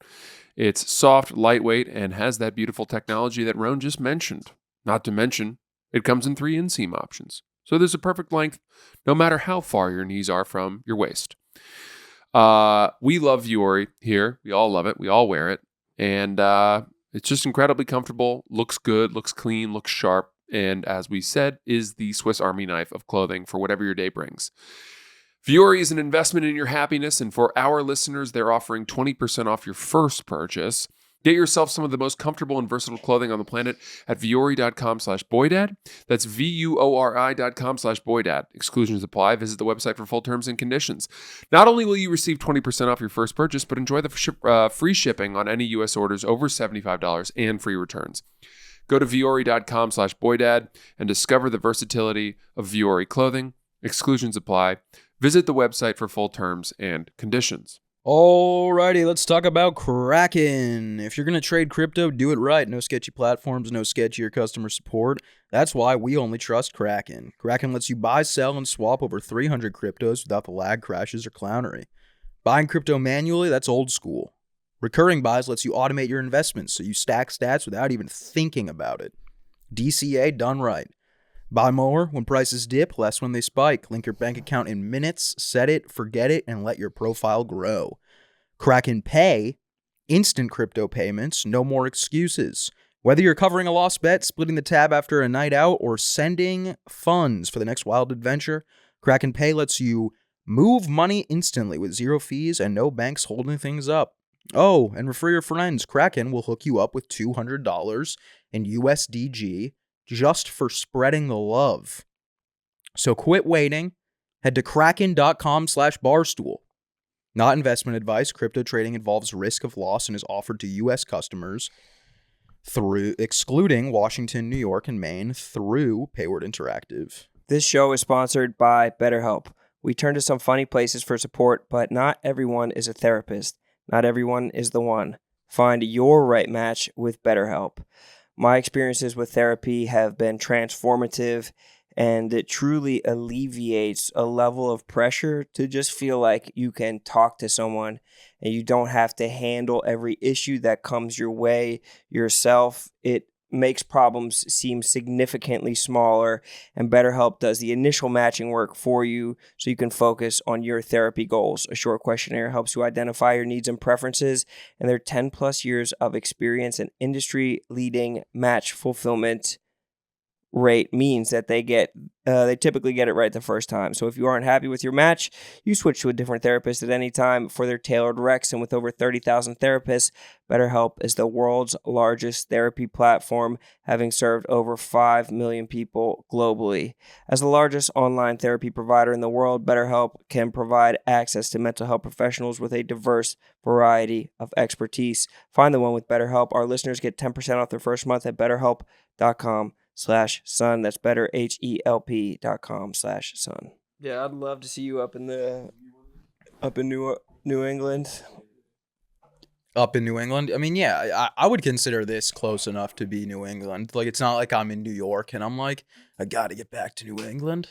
It's soft, lightweight, and has that beautiful technology that Roan just mentioned. Not to mention, it comes in 3 inseam options. So there's a perfect length, no matter how far your knees are from your waist. We love Vuori here. We all love it. We all wear it. And it's just incredibly comfortable, looks good, looks clean, looks sharp. And as we said, is the Swiss Army knife of clothing for whatever your day brings. Vuori is an investment in your happiness, and for our listeners, they're offering 20% off your first purchase. Get yourself some of the most comfortable and versatile clothing on the planet at vuori.com/boydad. That's VUORI.com/boydad. Exclusions apply. Visit the website for full terms and conditions. Not only will you receive 20% off your first purchase, but enjoy the free shipping on any U.S. orders over $75 and free returns. Go to vuori.com/boydad and discover the versatility of Vuori clothing. Exclusions apply. Visit the website for full terms and conditions. Alrighty, let's talk about Kraken. If you're going to trade crypto, do it right. No sketchy platforms, no sketchier customer support. That's why we only trust Kraken. Kraken lets you buy, sell, and swap over 300 cryptos without the lag, crashes, or clownery. Buying crypto manually, that's old school. Recurring buys lets you automate your investments so you stack stats without even thinking about it. DCA done right. Buy more when prices dip, less when they spike. Link your bank account in minutes, set it, forget it, and let your profile grow. Kraken Pay, instant crypto payments, no more excuses. Whether you're covering a lost bet, splitting the tab after a night out, or sending funds for the next wild adventure, Kraken Pay lets you move money instantly with zero fees and no banks holding things up. Oh, and for your friends, Kraken will hook you up with $200 in USDG just for spreading the love. So quit waiting. Head to kraken.com/barstool. Not investment advice. Crypto trading involves risk of loss and is offered to U.S. customers through excluding Washington, New York, and Maine through Payward Interactive. This show is sponsored by BetterHelp. We turn to some funny places for support, but not everyone is a therapist. Not everyone is the one. Find your right match with BetterHelp. My experiences with therapy have been transformative, and it truly alleviates a level of pressure to just feel like you can talk to someone and you don't have to handle every issue that comes your way yourself. It makes problems seem significantly smaller, and BetterHelp does the initial matching work for you so you can focus on your therapy goals. A short questionnaire helps you identify your needs and preferences, and their 10 plus years of experience and industry-leading match fulfillment rate means that they typically get it right the first time. So if you aren't happy with your match, you switch to a different therapist at any time for their tailored recs. And with over 30,000 therapists, BetterHelp is the world's largest therapy platform, having served over 5 million people globally. As the largest online therapy provider in the world, BetterHelp can provide access to mental health professionals with a diverse variety of expertise. Find the one with BetterHelp. Our listeners get 10% off their first month at BetterHelp.com/son. That's BetterHelp.com/son. Yeah, I'd love to see you up in New England. Up in New England? I mean, yeah, I would consider this close enough to be New England. Like, it's not like I'm in New York and I'm like, I gotta get back to New England.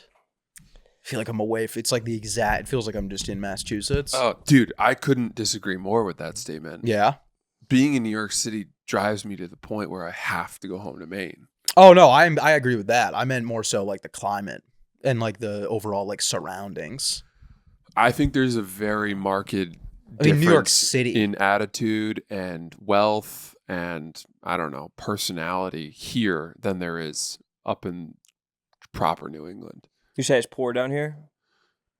I feel like I'm away. It's like it feels like I'm just in Massachusetts. Oh, dude, I couldn't disagree more with that statement. Yeah. Being in New York City drives me to the point where I have to go home to Maine. Oh, no, I agree with that. I meant more so like the climate and like the overall like surroundings. I think there's a very marked New York City in attitude and wealth and, I don't know, personality here than there is up in proper New England. You say it's poor down here?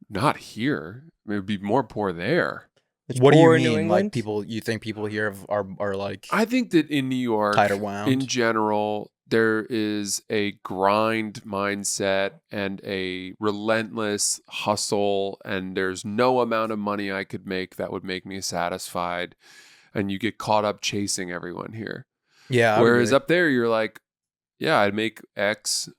Not here. I mean, it would be more poor there. It's what do you poor in New mean? England? Like you think people here are like I think that in New York, tighter wound? In general, there is a grind mindset and a relentless hustle, and there's no amount of money I could make that would make me satisfied. And you get caught up chasing everyone here. Yeah. Whereas up there, you're like, yeah, I'd make X.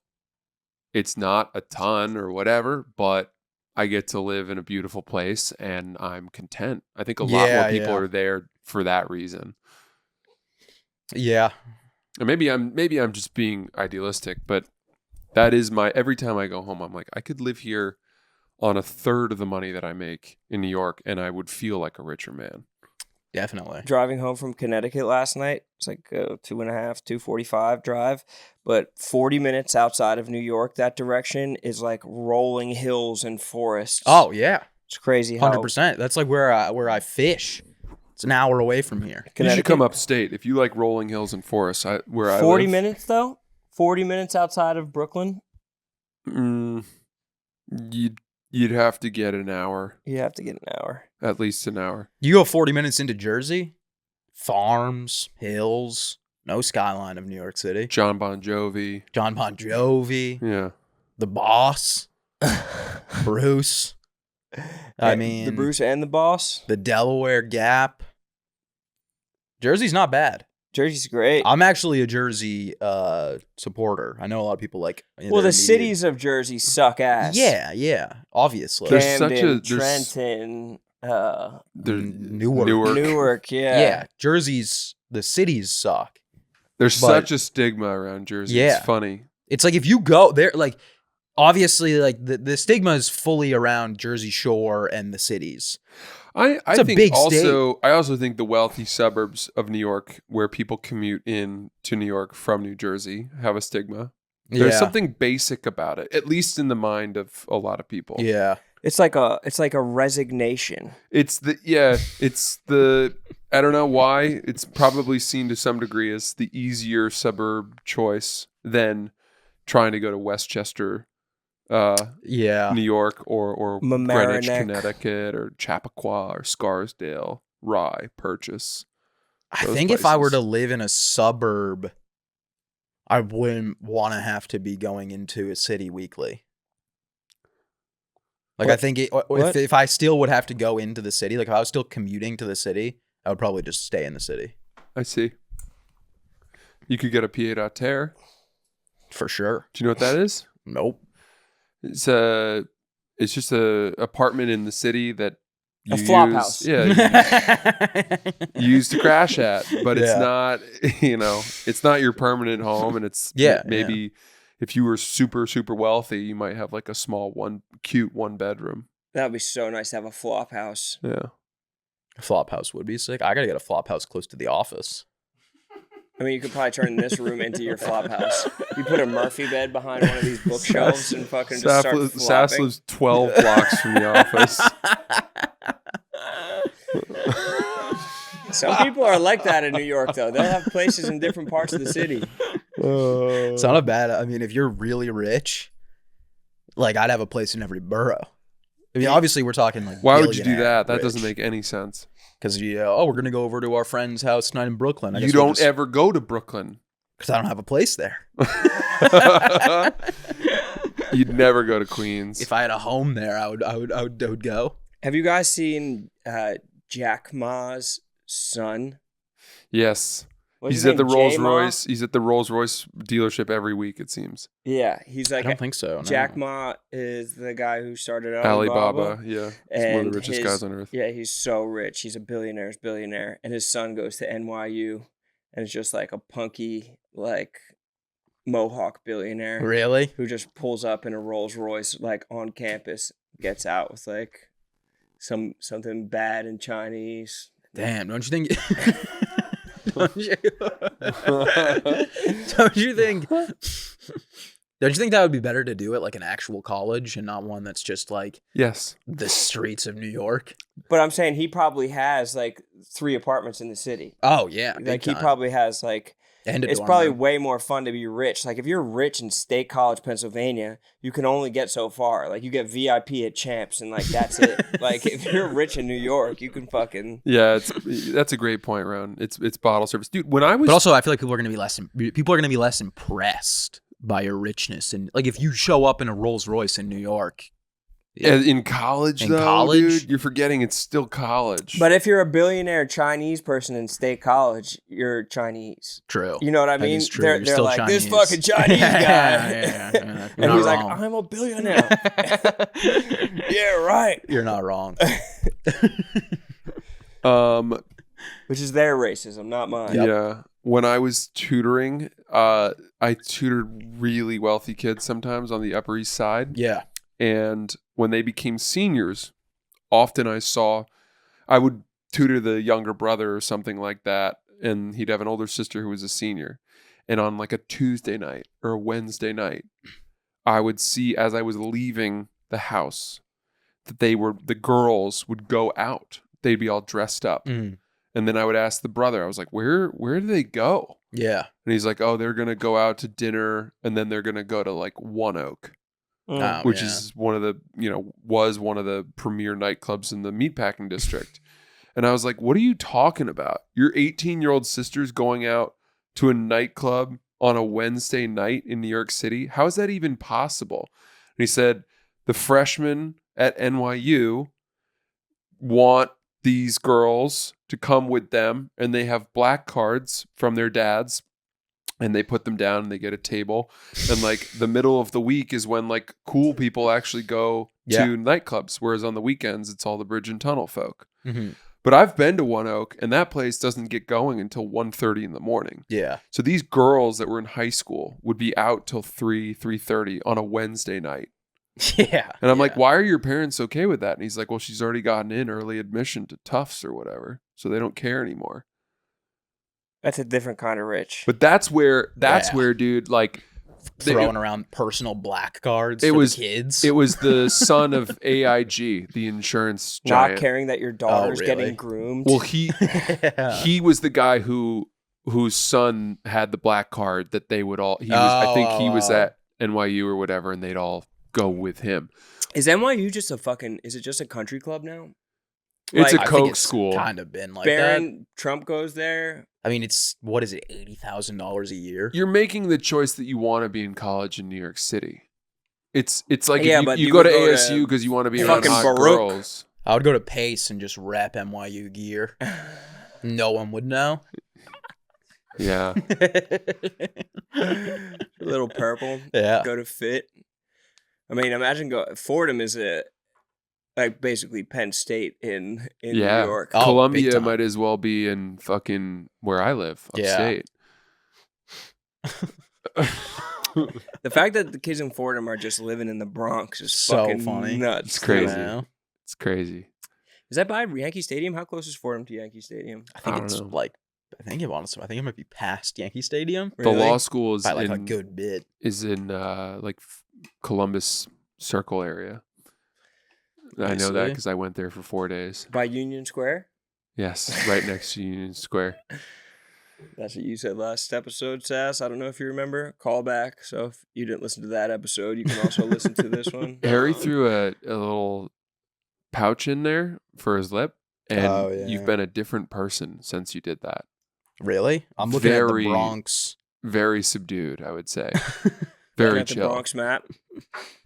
It's not a ton or whatever, but I get to live in a beautiful place and I'm content. I think a lot more people are there for that reason. Yeah. And maybe I'm just being idealistic, but that is every time I go home, I'm like, I could live here on a third of the money that I make in New York and I would feel like a richer man. Definitely. Driving home from Connecticut last night, it's like a 2:45 drive, but 40 minutes outside of New York, that direction is like rolling hills and forests. Oh yeah, it's crazy. 100%. That's like where I fish. It's an hour away from here. You should come upstate if you like rolling hills and forests. 40 minutes though. 40 minutes outside of Brooklyn. You'd have to get an hour. You have to get an hour. At least an hour. You go 40 minutes into Jersey, farms, hills, no skyline of New York City. John Bon Jovi. Yeah. The Boss. Bruce. I mean, the Bruce and the Boss. The Delaware Gap. Jersey's not bad. Jersey's great. I'm actually a Jersey supporter. I know a lot of people like. Well, the cities of Jersey suck ass. Yeah, obviously. Camden, Trenton, Newark. Yeah. Jersey's, the cities suck. There's such a stigma around Jersey. Yeah. It's funny. It's like if you go there, like obviously like the stigma is fully around Jersey Shore and the cities. I think big also state. I also think the wealthy suburbs of New York where people commute in to New York from New Jersey have a stigma. There's something basic about it, at least in the mind of a lot of people. Yeah. It's like a resignation. It's the I don't know why. It's probably seen to some degree as the easier suburb choice than trying to go to Westchester, New York, or Greenwich, Connecticut, or Chappaqua, or Scarsdale, Rye, Purchase. I think places. If I were to live in a suburb, I wouldn't want to have to be going into a city weekly. Like, I think if I still would have to go into the city, like if I was still commuting to the city, I would probably just stay in the city. I see. You could get a pied-à-terre. For sure. Do you know what that is? Nope. It's just a apartment in the city that you flop house. Yeah. You use to crash at, but it's not, it's not your permanent home, and it's maybe if you were super, super wealthy, you might have like a small cute one bedroom. That'd be so nice to have a flop house. Yeah. A flop house would be sick. I gotta get a flop house close to the office. I mean, you could probably turn this room into your flop house. You put a Murphy bed behind one of these bookshelves and fucking just start flopping. Sass lives 12 blocks from the office. Some people are like that in New York, though. They'll have places in different parts of the city. It's not a bad. I mean, if you're really rich, like I'd have a place in every borough. I mean, obviously, we're talking like. Why would you do that? That doesn't make any sense. Because we're gonna go over to our friend's house tonight in Brooklyn. You don't ever go to Brooklyn because I don't have a place there. You'd never go to Queens. If I had a home there, I would go. Have you guys seen Jack Ma's son? Yes. He's at the Rolls Royce. He's at the Rolls Royce dealership every week, it seems. Yeah, he's like. I don't think so. No. Jack Ma is the guy who started Alibaba. Yeah, he's one of the richest guys on earth. Yeah, he's so rich. He's a billionaire's billionaire, and his son goes to NYU, and it's just like a punky like Mohawk billionaire. Really? Who just pulls up in a Rolls Royce like on campus, gets out with like something bad in Chinese. Damn! Don't you think? Don't you think that would be better to do it like an actual college and not one that's just like the streets of New York? But I'm saying he probably has like 3 apartments in the city. Oh yeah, like he probably has like. And it's probably way more fun to be rich. Like if you're rich in State College, Pennsylvania, you can only get so far. Like you get VIP at Champs and like that's it. Like if you're rich in New York, you can fucking that's a great point, Ron. It's bottle service, dude. When I was, but also I feel like people are gonna be less impressed by your richness, and like if you show up in a Rolls Royce in New York. In college, dude, you're forgetting it's still college. But if you're a billionaire Chinese person in State College, you're Chinese. True. You know what I mean? They're like, Chinese. This fucking Chinese guy. Yeah. And he's like, I'm a billionaire. Yeah, right. You're not wrong. Which is their racism, not mine. Yep. Yeah. When I was tutoring, I tutored really wealthy kids sometimes on the Upper East Side. Yeah. And when they became seniors, often I would tutor the younger brother or something like that, and he'd have an older sister who was a senior. And on like a Tuesday night or a Wednesday night, I would see as I was leaving the house that the girls would go out. They'd be all dressed up. Mm. And then I would ask the brother, I was like, where do they go? Yeah. And he's like, oh, they're going to go out to dinner, and then they're going to go to like One Oak. Which is was one of the premier nightclubs in the meatpacking district. And I was like, what are you talking about? Your 18-year-old sister's going out to a nightclub on a Wednesday night in New York City? How is that even possible? And he said, the freshmen at NYU want these girls to come with them, and they have black cards from their dads, and they put them down and they get a table. And like the middle of the week is when like cool people actually go to nightclubs. Whereas on the weekends, it's all the bridge and tunnel folk. Mm-hmm. But I've been to One Oak, and that place doesn't get going until 1:30 in the morning. Yeah. So these girls that were in high school would be out till 3:30 on a Wednesday night. Yeah. And I'm like, why are your parents okay with that? And he's like, well, she's already gotten in early admission to Tufts or whatever. So they don't care anymore. That's a different kind of rich. But that's where, dude, like... Throwing around personal black cards for the kids. It was the son of AIG, the insurance giant. Not caring that your daughter's getting groomed. Well, he was the guy whose son had the black card that they would all... I think he was at NYU or whatever, and they'd all go with him. Is NYU just a fucking... Is it just a country club now? It's like, a Coke school. Kind of been like Barron Trump goes there. I mean, it's what is it, $80,000 a year? You're making the choice that you want to be in college in New York City. It's like but you go to ASU because you want to be around hot girls. I would go to Pace and just rep NYU gear. No one would know. Yeah. A little purple. Yeah. Go to Fit. I mean, imagine Fordham is like basically Penn State in New York. Oh, Columbia might as well be in fucking where I live, upstate. The fact that the kids in Fordham are just living in the Bronx is so fucking funny. Nuts. It's crazy. Man. It's crazy. Is that by Yankee Stadium? How close is Fordham to Yankee Stadium? I think it's know. like, I think it might be past Yankee Stadium. The law school is by like a good bit. Is in like Columbus Circle area. I know that because I went there for 4 days. By Union Square? Yes, right next to Union Square. That's what you said last episode, Sass. I don't know if you remember. Call back. So if you didn't listen to that episode, you can also listen to this one. Harry threw a little pouch in there for his lip, and you've been a different person since you did that. Really? I'm looking at the Bronx. Very subdued, I would say. Very chill. The Bronx map.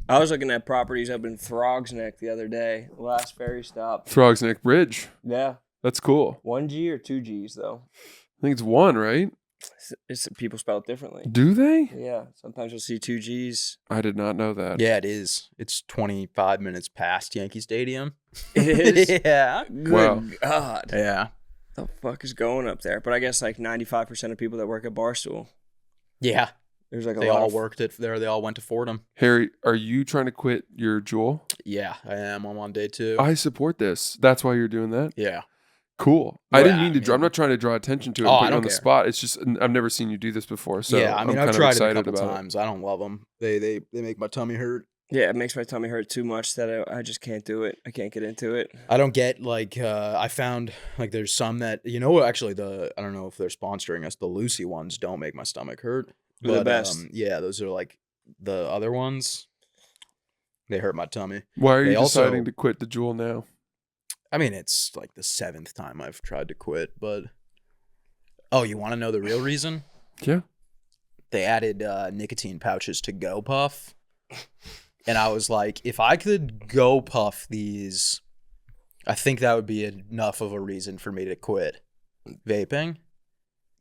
I was looking at properties up in Throgs Neck the other day. Last ferry stop. Throgs Neck Bridge. Yeah. That's cool. 1G or 2Gs though? I think it's 1, right? It's people spell it differently. Do they? Yeah. Sometimes you'll see 2Gs. I did not know that. Yeah, it is. It's 25 minutes past Yankee Stadium. It is? Yeah. Good God. Yeah. The fuck is going up there? But I guess like 95% of people that work at Barstool. Yeah. There's like they all worked it there. They all went to Fordham. Harry, are you trying to quit your Juul? Yeah, I am. I'm on day 2. I support this. That's why you're doing that? Yeah. Cool. Well, I didn't mean to. I'm not trying to draw attention to it. Oh, and put I you on don't the care. spot. It's just I've never seen you do this before. So yeah, I mean, I'm I've kind of tried it excited a couple about times. I don't love them. They make my tummy hurt. Yeah, it makes my tummy hurt too much that I just can't do it. I can't get into it. I don't get like I found like there's some that actually I don't know if they're sponsoring us. The Lucy ones don't make my stomach hurt. They're the best. Yeah, those are like the other ones. They hurt my tummy. Why are you deciding to quit the Juul now? I mean, it's like the 7th time I've tried to quit, but you want to know the real reason? Yeah. They added nicotine pouches to Go Puff. And I was like, if I could Go Puff these, I think that would be enough of a reason for me to quit vaping.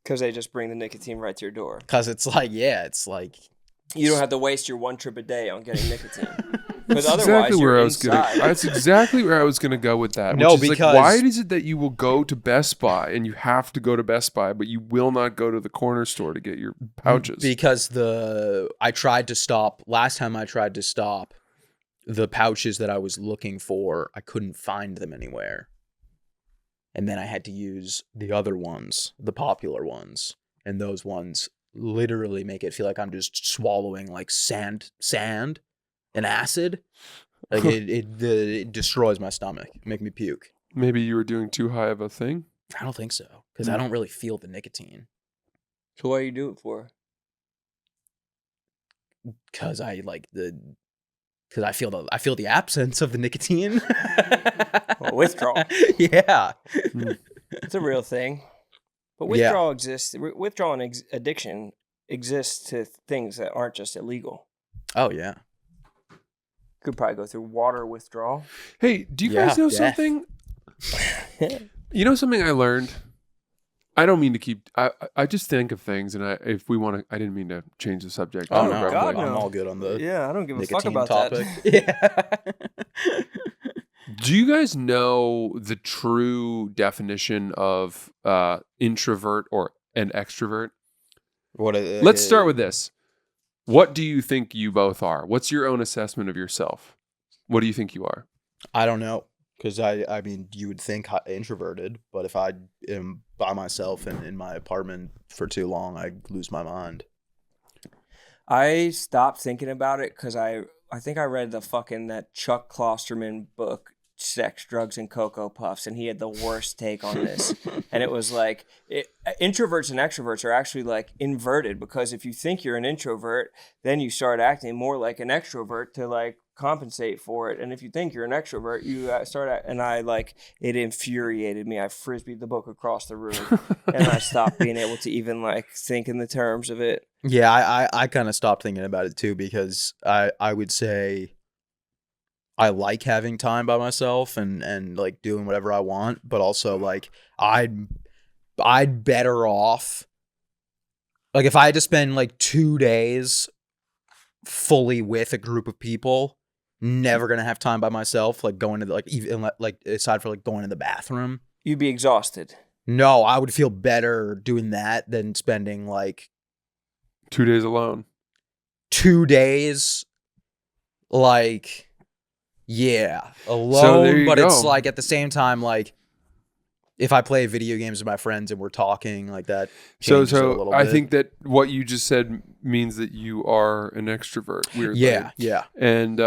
Because they just bring the nicotine right to your door. Because it's like, you don't have to waste your 1 trip a day on getting nicotine. That's Because otherwise, exactly where you're I was inside. That's exactly where I was gonna go with that. No, which is because like, why is it that you will go to Best Buy and you have to go to Best Buy, but you will not go to the corner store to get your pouches? Because I tried to stop last time. I tried to stop the pouches that I was looking for. I couldn't find them anywhere, and then I had to use the other ones, the popular ones, and those ones literally make it feel like I'm just swallowing like sand and acid. Like it destroys my stomach, make me puke. Maybe you were doing too high of a thing. I don't think so, because I don't really feel the nicotine. So what do you do it for? Because I feel the absence of the nicotine. Well, withdrawal. Yeah. It's a real thing. But withdrawal exists. Withdrawal and addiction exists to things that aren't just illegal. Oh, yeah. Could probably go through water withdrawal. Hey, do you guys know something? You know something I learned? I don't mean to keep. I just think of things, and if we want to, I didn't mean to change the subject. Oh no, no, God, I'm no. all good on the Yeah, I don't give a fuck nicotine about topic. that. Yeah. Do you guys know the true definition of introvert or an extrovert? Let's start with this. What do you think you both are? What's your own assessment of yourself? What do you think you are? I don't know, because I mean, you would think introverted, but if I am by myself and in my apartment for too long, I lose my mind. I stopped thinking about it because I think I read that Chuck Klosterman book, Sex, Drugs, and Cocoa Puffs, and he had the worst take on this. And it was like, introverts and extroverts are actually like inverted, because if you think you're an introvert, then you start acting more like an extrovert to like compensate for it. And if you think you're an extrovert, you it infuriated me. I frisbeed the book across the room and I stopped being able to even like think in the terms of it. Yeah, I kind of stopped thinking about it too, because I would say I like having time by myself and like doing whatever I want, but also like I'd better off, like if I had to spend like 2 days fully with a group of people, never gonna have time by myself, like going to the, like even like aside for like going to the bathroom, You'd be exhausted. no, I would feel better doing that than spending like 2 days alone. 2 days like, yeah, alone. So there you but go. It's like at the same time, like if I play video games with my friends and we're talking like that, changes it a little I bit. think that what you just said means that you are an extrovert. Weirdly. Yeah. And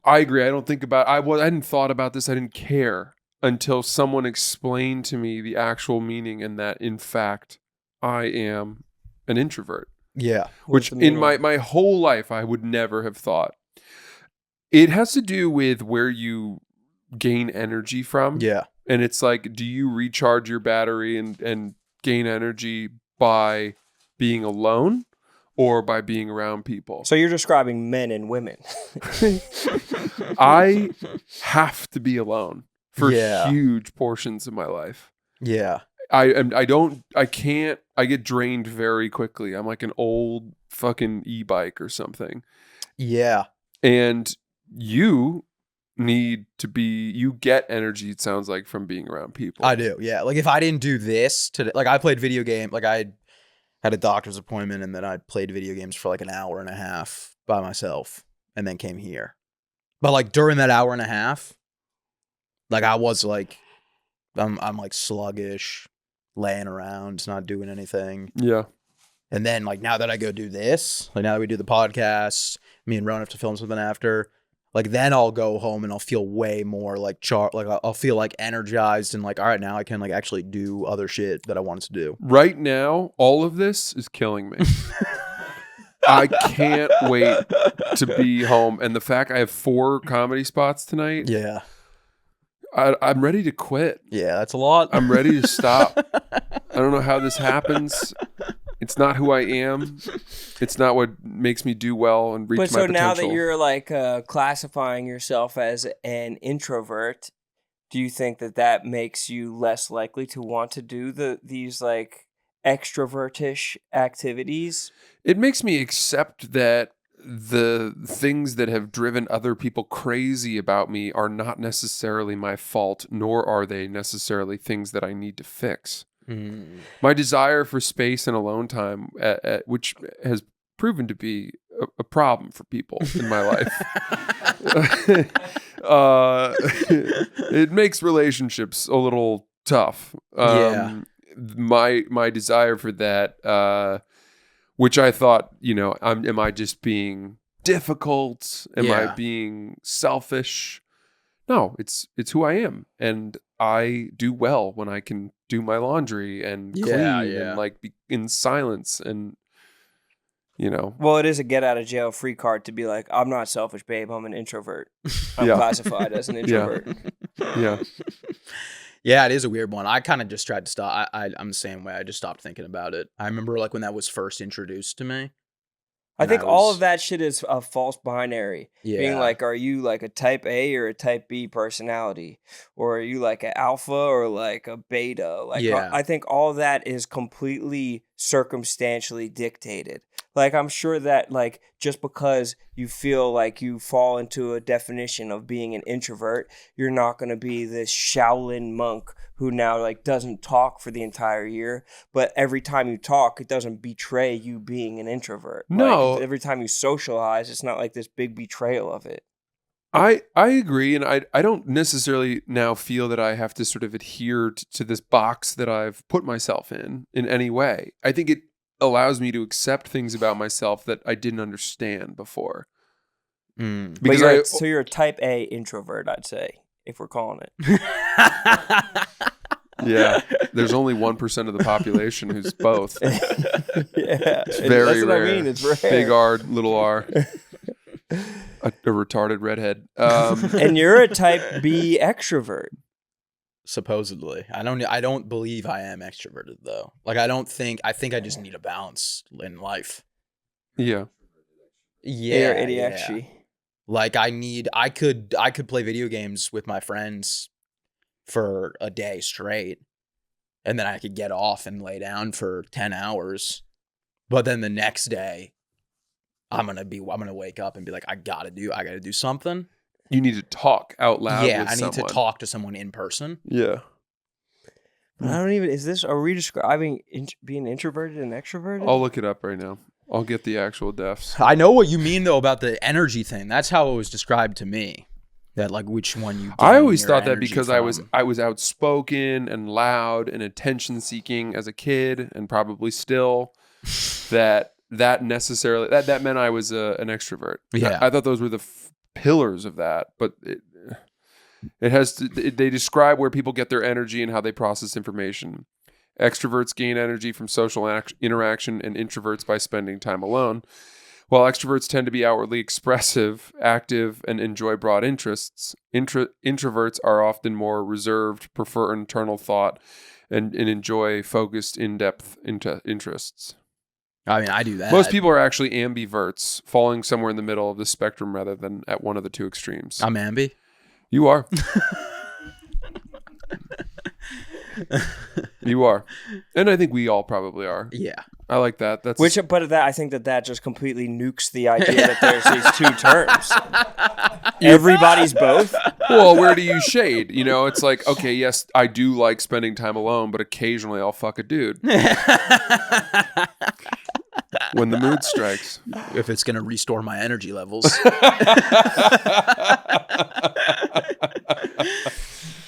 I agree. I don't think about. I hadn't thought about this. I didn't care until someone explained to me the actual meaning, and that in fact I am an introvert. Yeah. Which in my whole life I would never have thought. It has to do with where you gain energy from. Yeah. And it's like, do you recharge your battery and gain energy by being alone or by being around people? So you're describing men and women. I have to be alone for Yeah. huge portions of my life. Yeah. I get drained very quickly. I'm like an old fucking e-bike or something. Yeah. And you get energy, it sounds like, from being around people. I do. Yeah. Like if I didn't do this today, like I played video game, like I had a doctor's appointment and then I played video games for like an hour and a half by myself and then came here. But like during that hour and a half, like I was like, I'm like sluggish, laying around, not doing anything. Yeah. And then like now that I go do this, like now that we do the podcast, me and Ron have to film something after, like then I'll go home and I'll feel way more like I'll feel like energized and like, all right, now I can like actually do other shit that I wanted to do. Right now, all of this is killing me. I can't wait to be home. And the fact I have 4 comedy spots tonight. Yeah. I'm ready to quit. Yeah, that's a lot. I'm ready to stop. I don't know how this happens. It's not who I am. It's not what makes me do well and reach my potential. But so now that you're like classifying yourself as an introvert, do you think that makes you less likely to want to do these like extrovertish activities? It makes me accept that the things that have driven other people crazy about me are not necessarily my fault, nor are they necessarily things that I need to fix. My desire for space and alone time, which has proven to be a problem for people in my life, it makes relationships a little tough. My desire for that, which I thought, am I just being difficult? Am I being selfish? No, it's who I am, and I do well when I can do my laundry and clean and like be in silence and Well, it is a get out of jail free card to be like, I'm not selfish, babe. I'm an introvert. I'm classified as an introvert. Yeah, it is a weird one. I kind of just tried to stop. I'm the same way. I just stopped thinking about it. I remember like when that was first introduced to me. I think all of that shit is a false binary. Yeah. Being like, are you like a type A or a type B personality? Or are you like an alpha or like a beta? Like, I think all that is completely circumstantially dictated. Like, I'm sure that like just because you feel like you fall into a definition of being an introvert, you're not going to be this Shaolin monk who now like doesn't talk for the entire year, but every time you talk, it doesn't betray you being an introvert. No. Like, every time you socialize, it's not like this big betrayal of it. I agree, and I don't necessarily now feel that I have to sort of adhere to this box that I've put myself in any way. I think it allows me to accept things about myself that I didn't understand before. Because so you're a type A introvert, I'd say, if we're calling it. Yeah, there's only 1% of the population who's both. Yeah, it's very that's rare. What I mean. It's rare. Big R, little R. A retarded redhead. And you're a type B extrovert. Supposedly. I don't believe I am extroverted though. Like I think I just need a balance in life. Yeah. Yeah. ADHD. Like I could play video games with my friends for a day straight, and then I could get off and lay down for 10 hours. But then the next day I'm going to wake up and be like, I got to do something. You need to talk out loud. Yeah, with I need someone. to talk to someone in person. Yeah. Are we describing being introverted and extroverted? I'll look it up right now. I'll get the actual defs. I know what you mean though about the energy thing. That's how it was described to me. That like which one you. I always thought that because from. I was outspoken and loud and attention seeking as a kid, and probably still. that necessarily that meant I was an extrovert. Yeah, I thought those were the pillars of that, but it has to. They describe where people get their energy and how they process information. Extroverts gain energy from social interaction, and introverts by spending time alone. While extroverts tend to be outwardly expressive, active, and enjoy broad interests, introverts are often more reserved, prefer internal thought, and enjoy focused, in-depth interests. I mean, I do that. Most people are actually ambiverts, falling somewhere in the middle of the spectrum rather than at one of the two extremes. I'm ambi. You are. You are. And I think we all probably are. Yeah. I like that. I think that just completely nukes the idea that there's these two terms. Everybody's both. Well, where do you shade? You know, it's like, okay, yes, I do like spending time alone, but occasionally I'll fuck a dude. When the mood strikes. If it's going to restore my energy levels.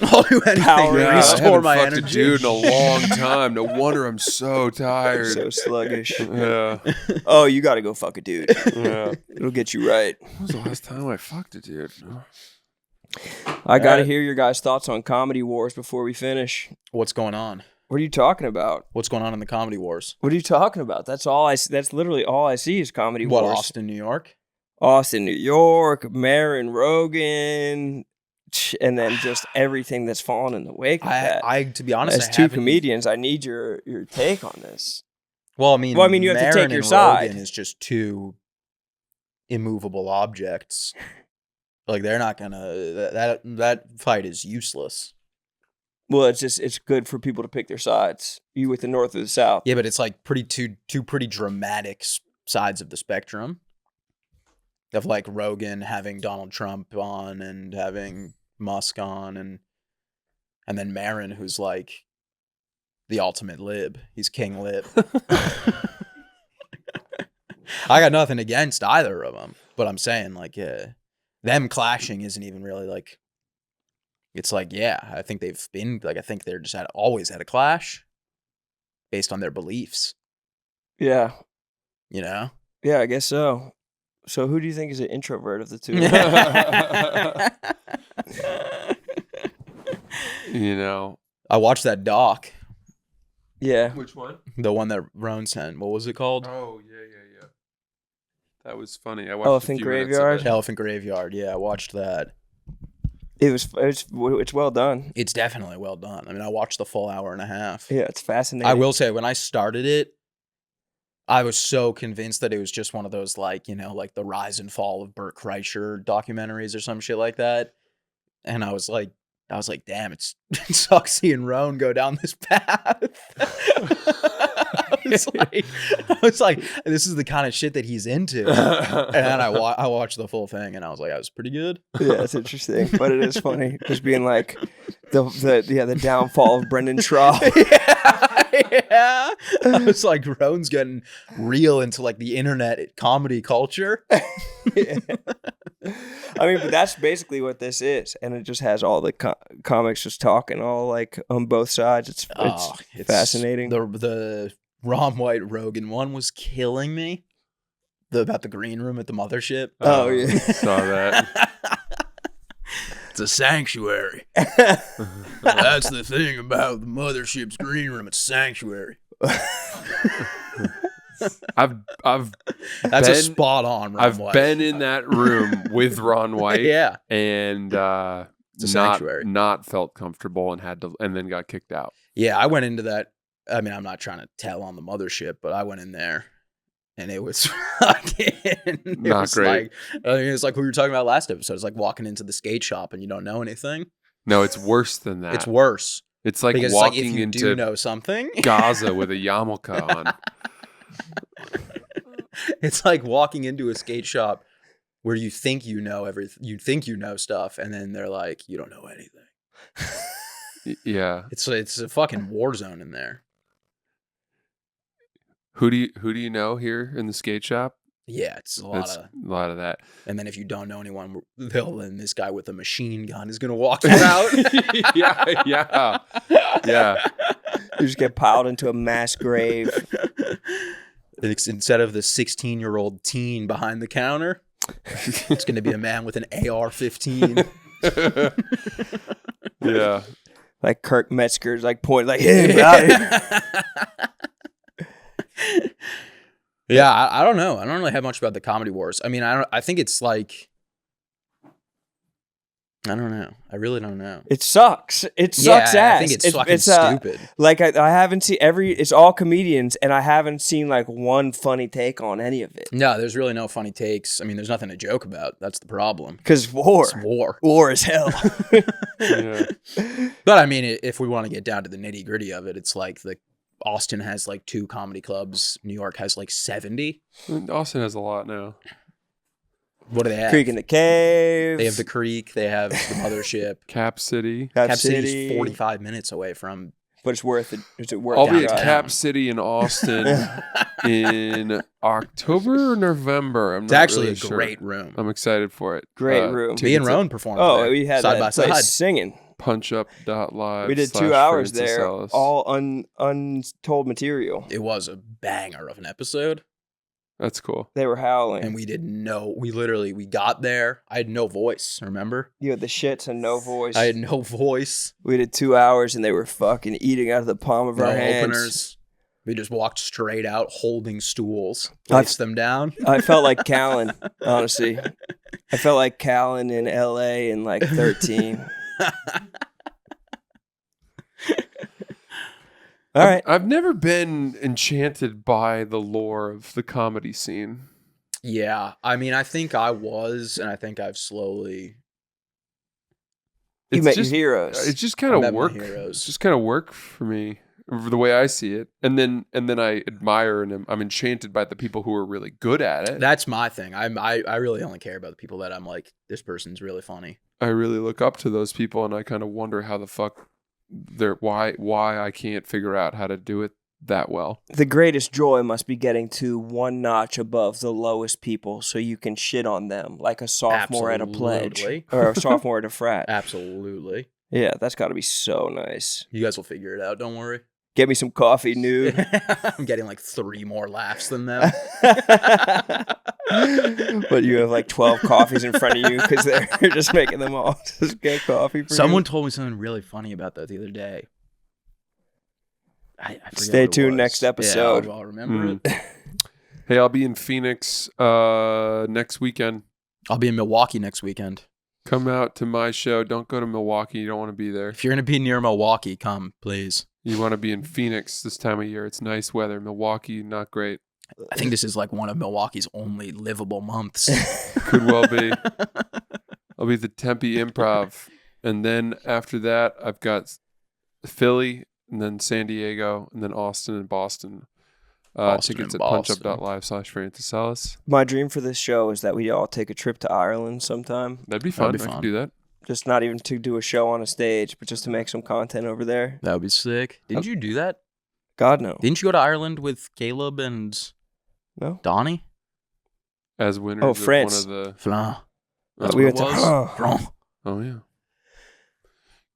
I'll do anything to restore my energy. Dude, in a long time. No wonder I'm so tired. So sluggish. Yeah. Oh, you got to go fuck a dude. Yeah. It'll get you right. When was the last time I fucked a dude? I got to hear your guys' thoughts on Comedy Wars before we finish. What's going on? What are you talking about? What's going on in the Comedy Wars? What are you talking about? That's literally all I see is Comedy What, Wars. Austin, New York? Austin, New York, Marin, Rogan, and then just everything that's fallen in the wake of that. To be honest, as two comedians, I need your take on this. Well, I mean, you have to take your and side. Rogan is just two immovable objects. Like they're not gonna. That fight is useless. Well, it's good for people to pick their sides. You with the North or the South? Yeah, but it's like two pretty dramatic sides of the spectrum. Of like Rogan having Donald Trump on and having Musk on, and then Marin, who's like the ultimate lib. He's king lib. I got nothing against either of them, but I'm saying like them clashing isn't even really like. It's like, yeah, I think they've been like, I think they're just always had a clash based on their beliefs. Yeah. You know? Yeah, I guess so. So who do you think is an introvert of the two? You know. I watched that doc. Yeah. Which one? The one that Roan sent. What was it called? Oh, yeah. That was funny. I watched Elephant Graveyard? Elephant Graveyard. Yeah, I watched that. It's well done. It's definitely well done. I mean, I watched the full hour and a half. Yeah, it's fascinating. I will say, when I started it, I was so convinced that it was just one of those like, like the rise and fall of Burt Kreischer documentaries or some shit like that. And I was like, damn, it sucks seeing Roan go down this path. I was like, this is the kind of shit that he's into. And I watched the full thing, and I was like, that was pretty good. Yeah, it's interesting, but it is funny just being like the downfall of Brendan Traub. Yeah. I was like, Roan's getting real into like the internet comedy culture. Yeah. I mean, but that's basically what this is, and it just has all the comics just talking all like on both sides. It's fascinating. The Ron White Rogan one was killing me. About the green room at the mothership. Oh yeah, saw that. It's a sanctuary. That's the thing about the mothership's green room. It's a sanctuary. That's a spot on. Ron White. Been in that room with Ron White. Yeah, and it's a sanctuary. Not felt comfortable and then got kicked out. Yeah, I went into that. I mean, I'm not trying to tell on the mothership, but I went in there, and it was fucking not great. It's like we were talking about last episode. It's like walking into the skate shop and you don't know anything. No, it's worse than that. It's worse. It's like because walking it's like if you into do know something Gaza with a yarmulke on. It's like walking into a skate shop where you think you know everything, you think you know stuff, and then they're like, you don't know anything. Yeah, it's a fucking war zone in there. Who do you know here in the skate shop? Yeah, it's a lot of that. And then if you don't know anyone, then this guy with a machine gun is gonna walk you out. yeah. You just get piled into a mass grave. Instead of the 16-year-old teen behind the counter, it's going to be a man with an AR-15. Yeah. Like Kirk Metzger's like pointing like, hey, out here. Yeah, I don't know. I don't really have much about the Comedy Wars. I mean, I think it's like, I don't know. I really don't know. It sucks. It sucks ass. I think it's fucking stupid. Like I haven't seen it's all comedians, and I haven't seen like one funny take on any of it. No, there's really no funny takes. I mean, there's nothing to joke about. That's the problem. Because war. It's war. War is hell. Yeah. But I mean, if we want to get down to the nitty gritty of it, it's like Austin has like 2 comedy clubs. New York has like 70. Austin has a lot now. What do they have? Creek in the Cave. They have the Creek. They have the Mothership. Cap City. Cap City's 45 minutes away from. But it's worth it. Is it worth I'll it? be at Cap City in Austin in October or November. It's actually a great room. I'm excited for it. Great room. Me and Roan performed. Oh, we had side by side singing. Punchup.live. We did 2 hours there, all untold material. It was a banger of an episode. That's cool. They were howling. And we got there. I had no voice, remember? You had the shits and no voice. I had no voice. We did 2 hours and they were fucking eating out of the palm of our hands. Openers. We just walked straight out holding stools, placed them down. I felt like Callan, honestly. I felt like Callan in LA in like 13. All right. I've never been enchanted by the lore of the comedy scene. Yeah. I mean, I think I was, and I think I've slowly. You met your heroes. It's just kind of work. It's just kind of work for me, the way I see it. And then I admire and I'm enchanted by the people who are really good at it. That's my thing. I really only care about the people that I'm like, this person's really funny. I really look up to those people, and I kind of wonder how the fuck why I can't figure out how to do it that well. The greatest joy must be getting to one notch above the lowest people so you can shit on them like a sophomore at a pledge or a sophomore at a frat. Absolutely. Yeah, that's got to be so nice. You guys will figure it out. Don't worry. Get me some coffee, nude. I'm getting like 3 more laughs than them. But you have like 12 coffees in front of you because they're just making them all just get coffee for Someone told me something really funny about that the other day. I forget Stay tuned next episode. Yeah, I'll remember it. Hey, I'll be in Phoenix next weekend. I'll be in Milwaukee next weekend. Come out to my show. Don't go to Milwaukee. You don't want to be there. If you're going to be near Milwaukee, come, please. You want to be in Phoenix this time of year. It's nice weather. Milwaukee, not great. I think this is like one of Milwaukee's only livable months. Could well be. I'll be at the Tempe Improv. And then after that, I've got Philly, and then San Diego, and then Austin and Boston. Tickets at punchup.live/Francis. My dream for this show is that we all take a trip to Ireland sometime. That'd be fun. I could do that. Just not even to do a show on a stage, but just to make some content over there. That would be sick. Didn't you do that? God, no. Didn't you go to Ireland with Caleb and Donnie? As winners of France. one of the... Flan. That's we went to Flan. Oh, yeah.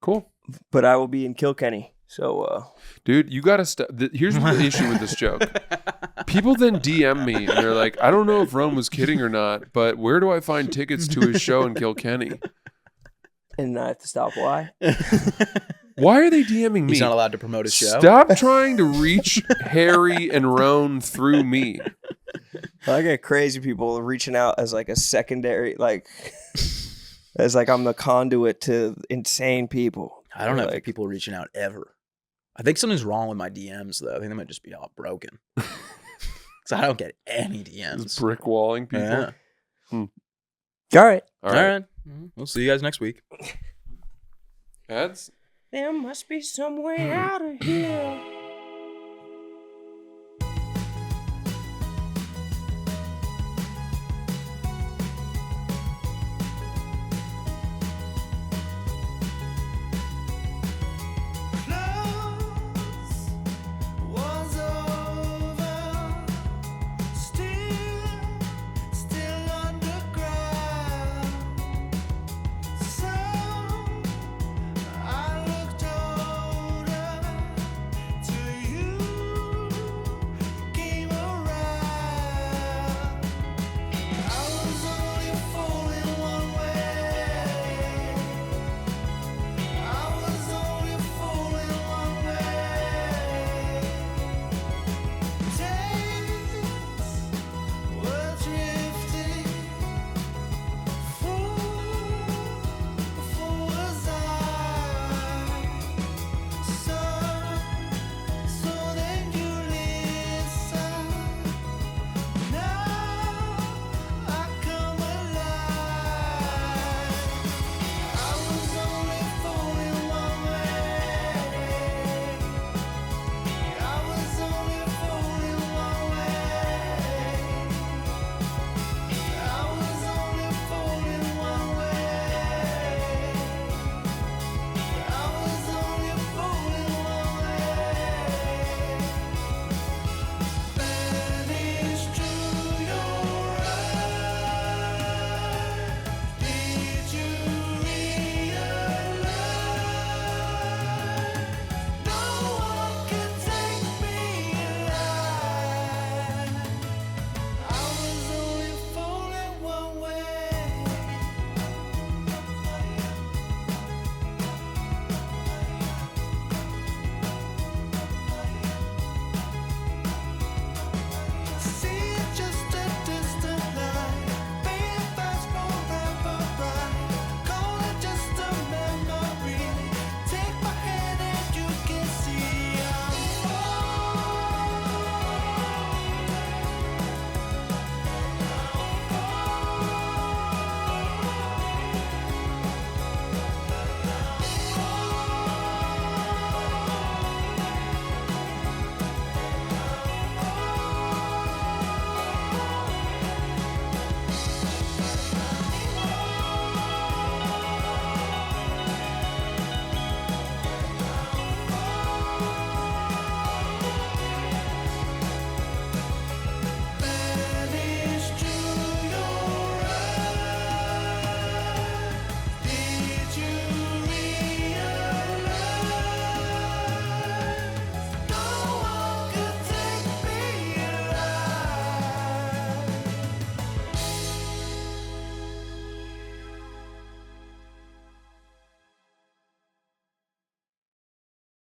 Cool. But I will be in Kilkenny. So, dude, you got to stop. Here's the issue with this joke. People then DM me and they're like, I don't know if Rome was kidding or not, but where do I find tickets to his show in Kilkenny? And I have to stop. Why? Why are they DMing me? He's not allowed to promote his show. Stop trying to reach Harry and Roan through me. I get crazy people reaching out as like a secondary, like, as like I'm the conduit to insane people. I don't have people reaching out ever. I think something's wrong with my DMs, though. I think they might just be all broken. So I don't get any DMs. Just brick walling people. Yeah. All right. All right. We'll see you guys next week. Ads? There must be some way out of here.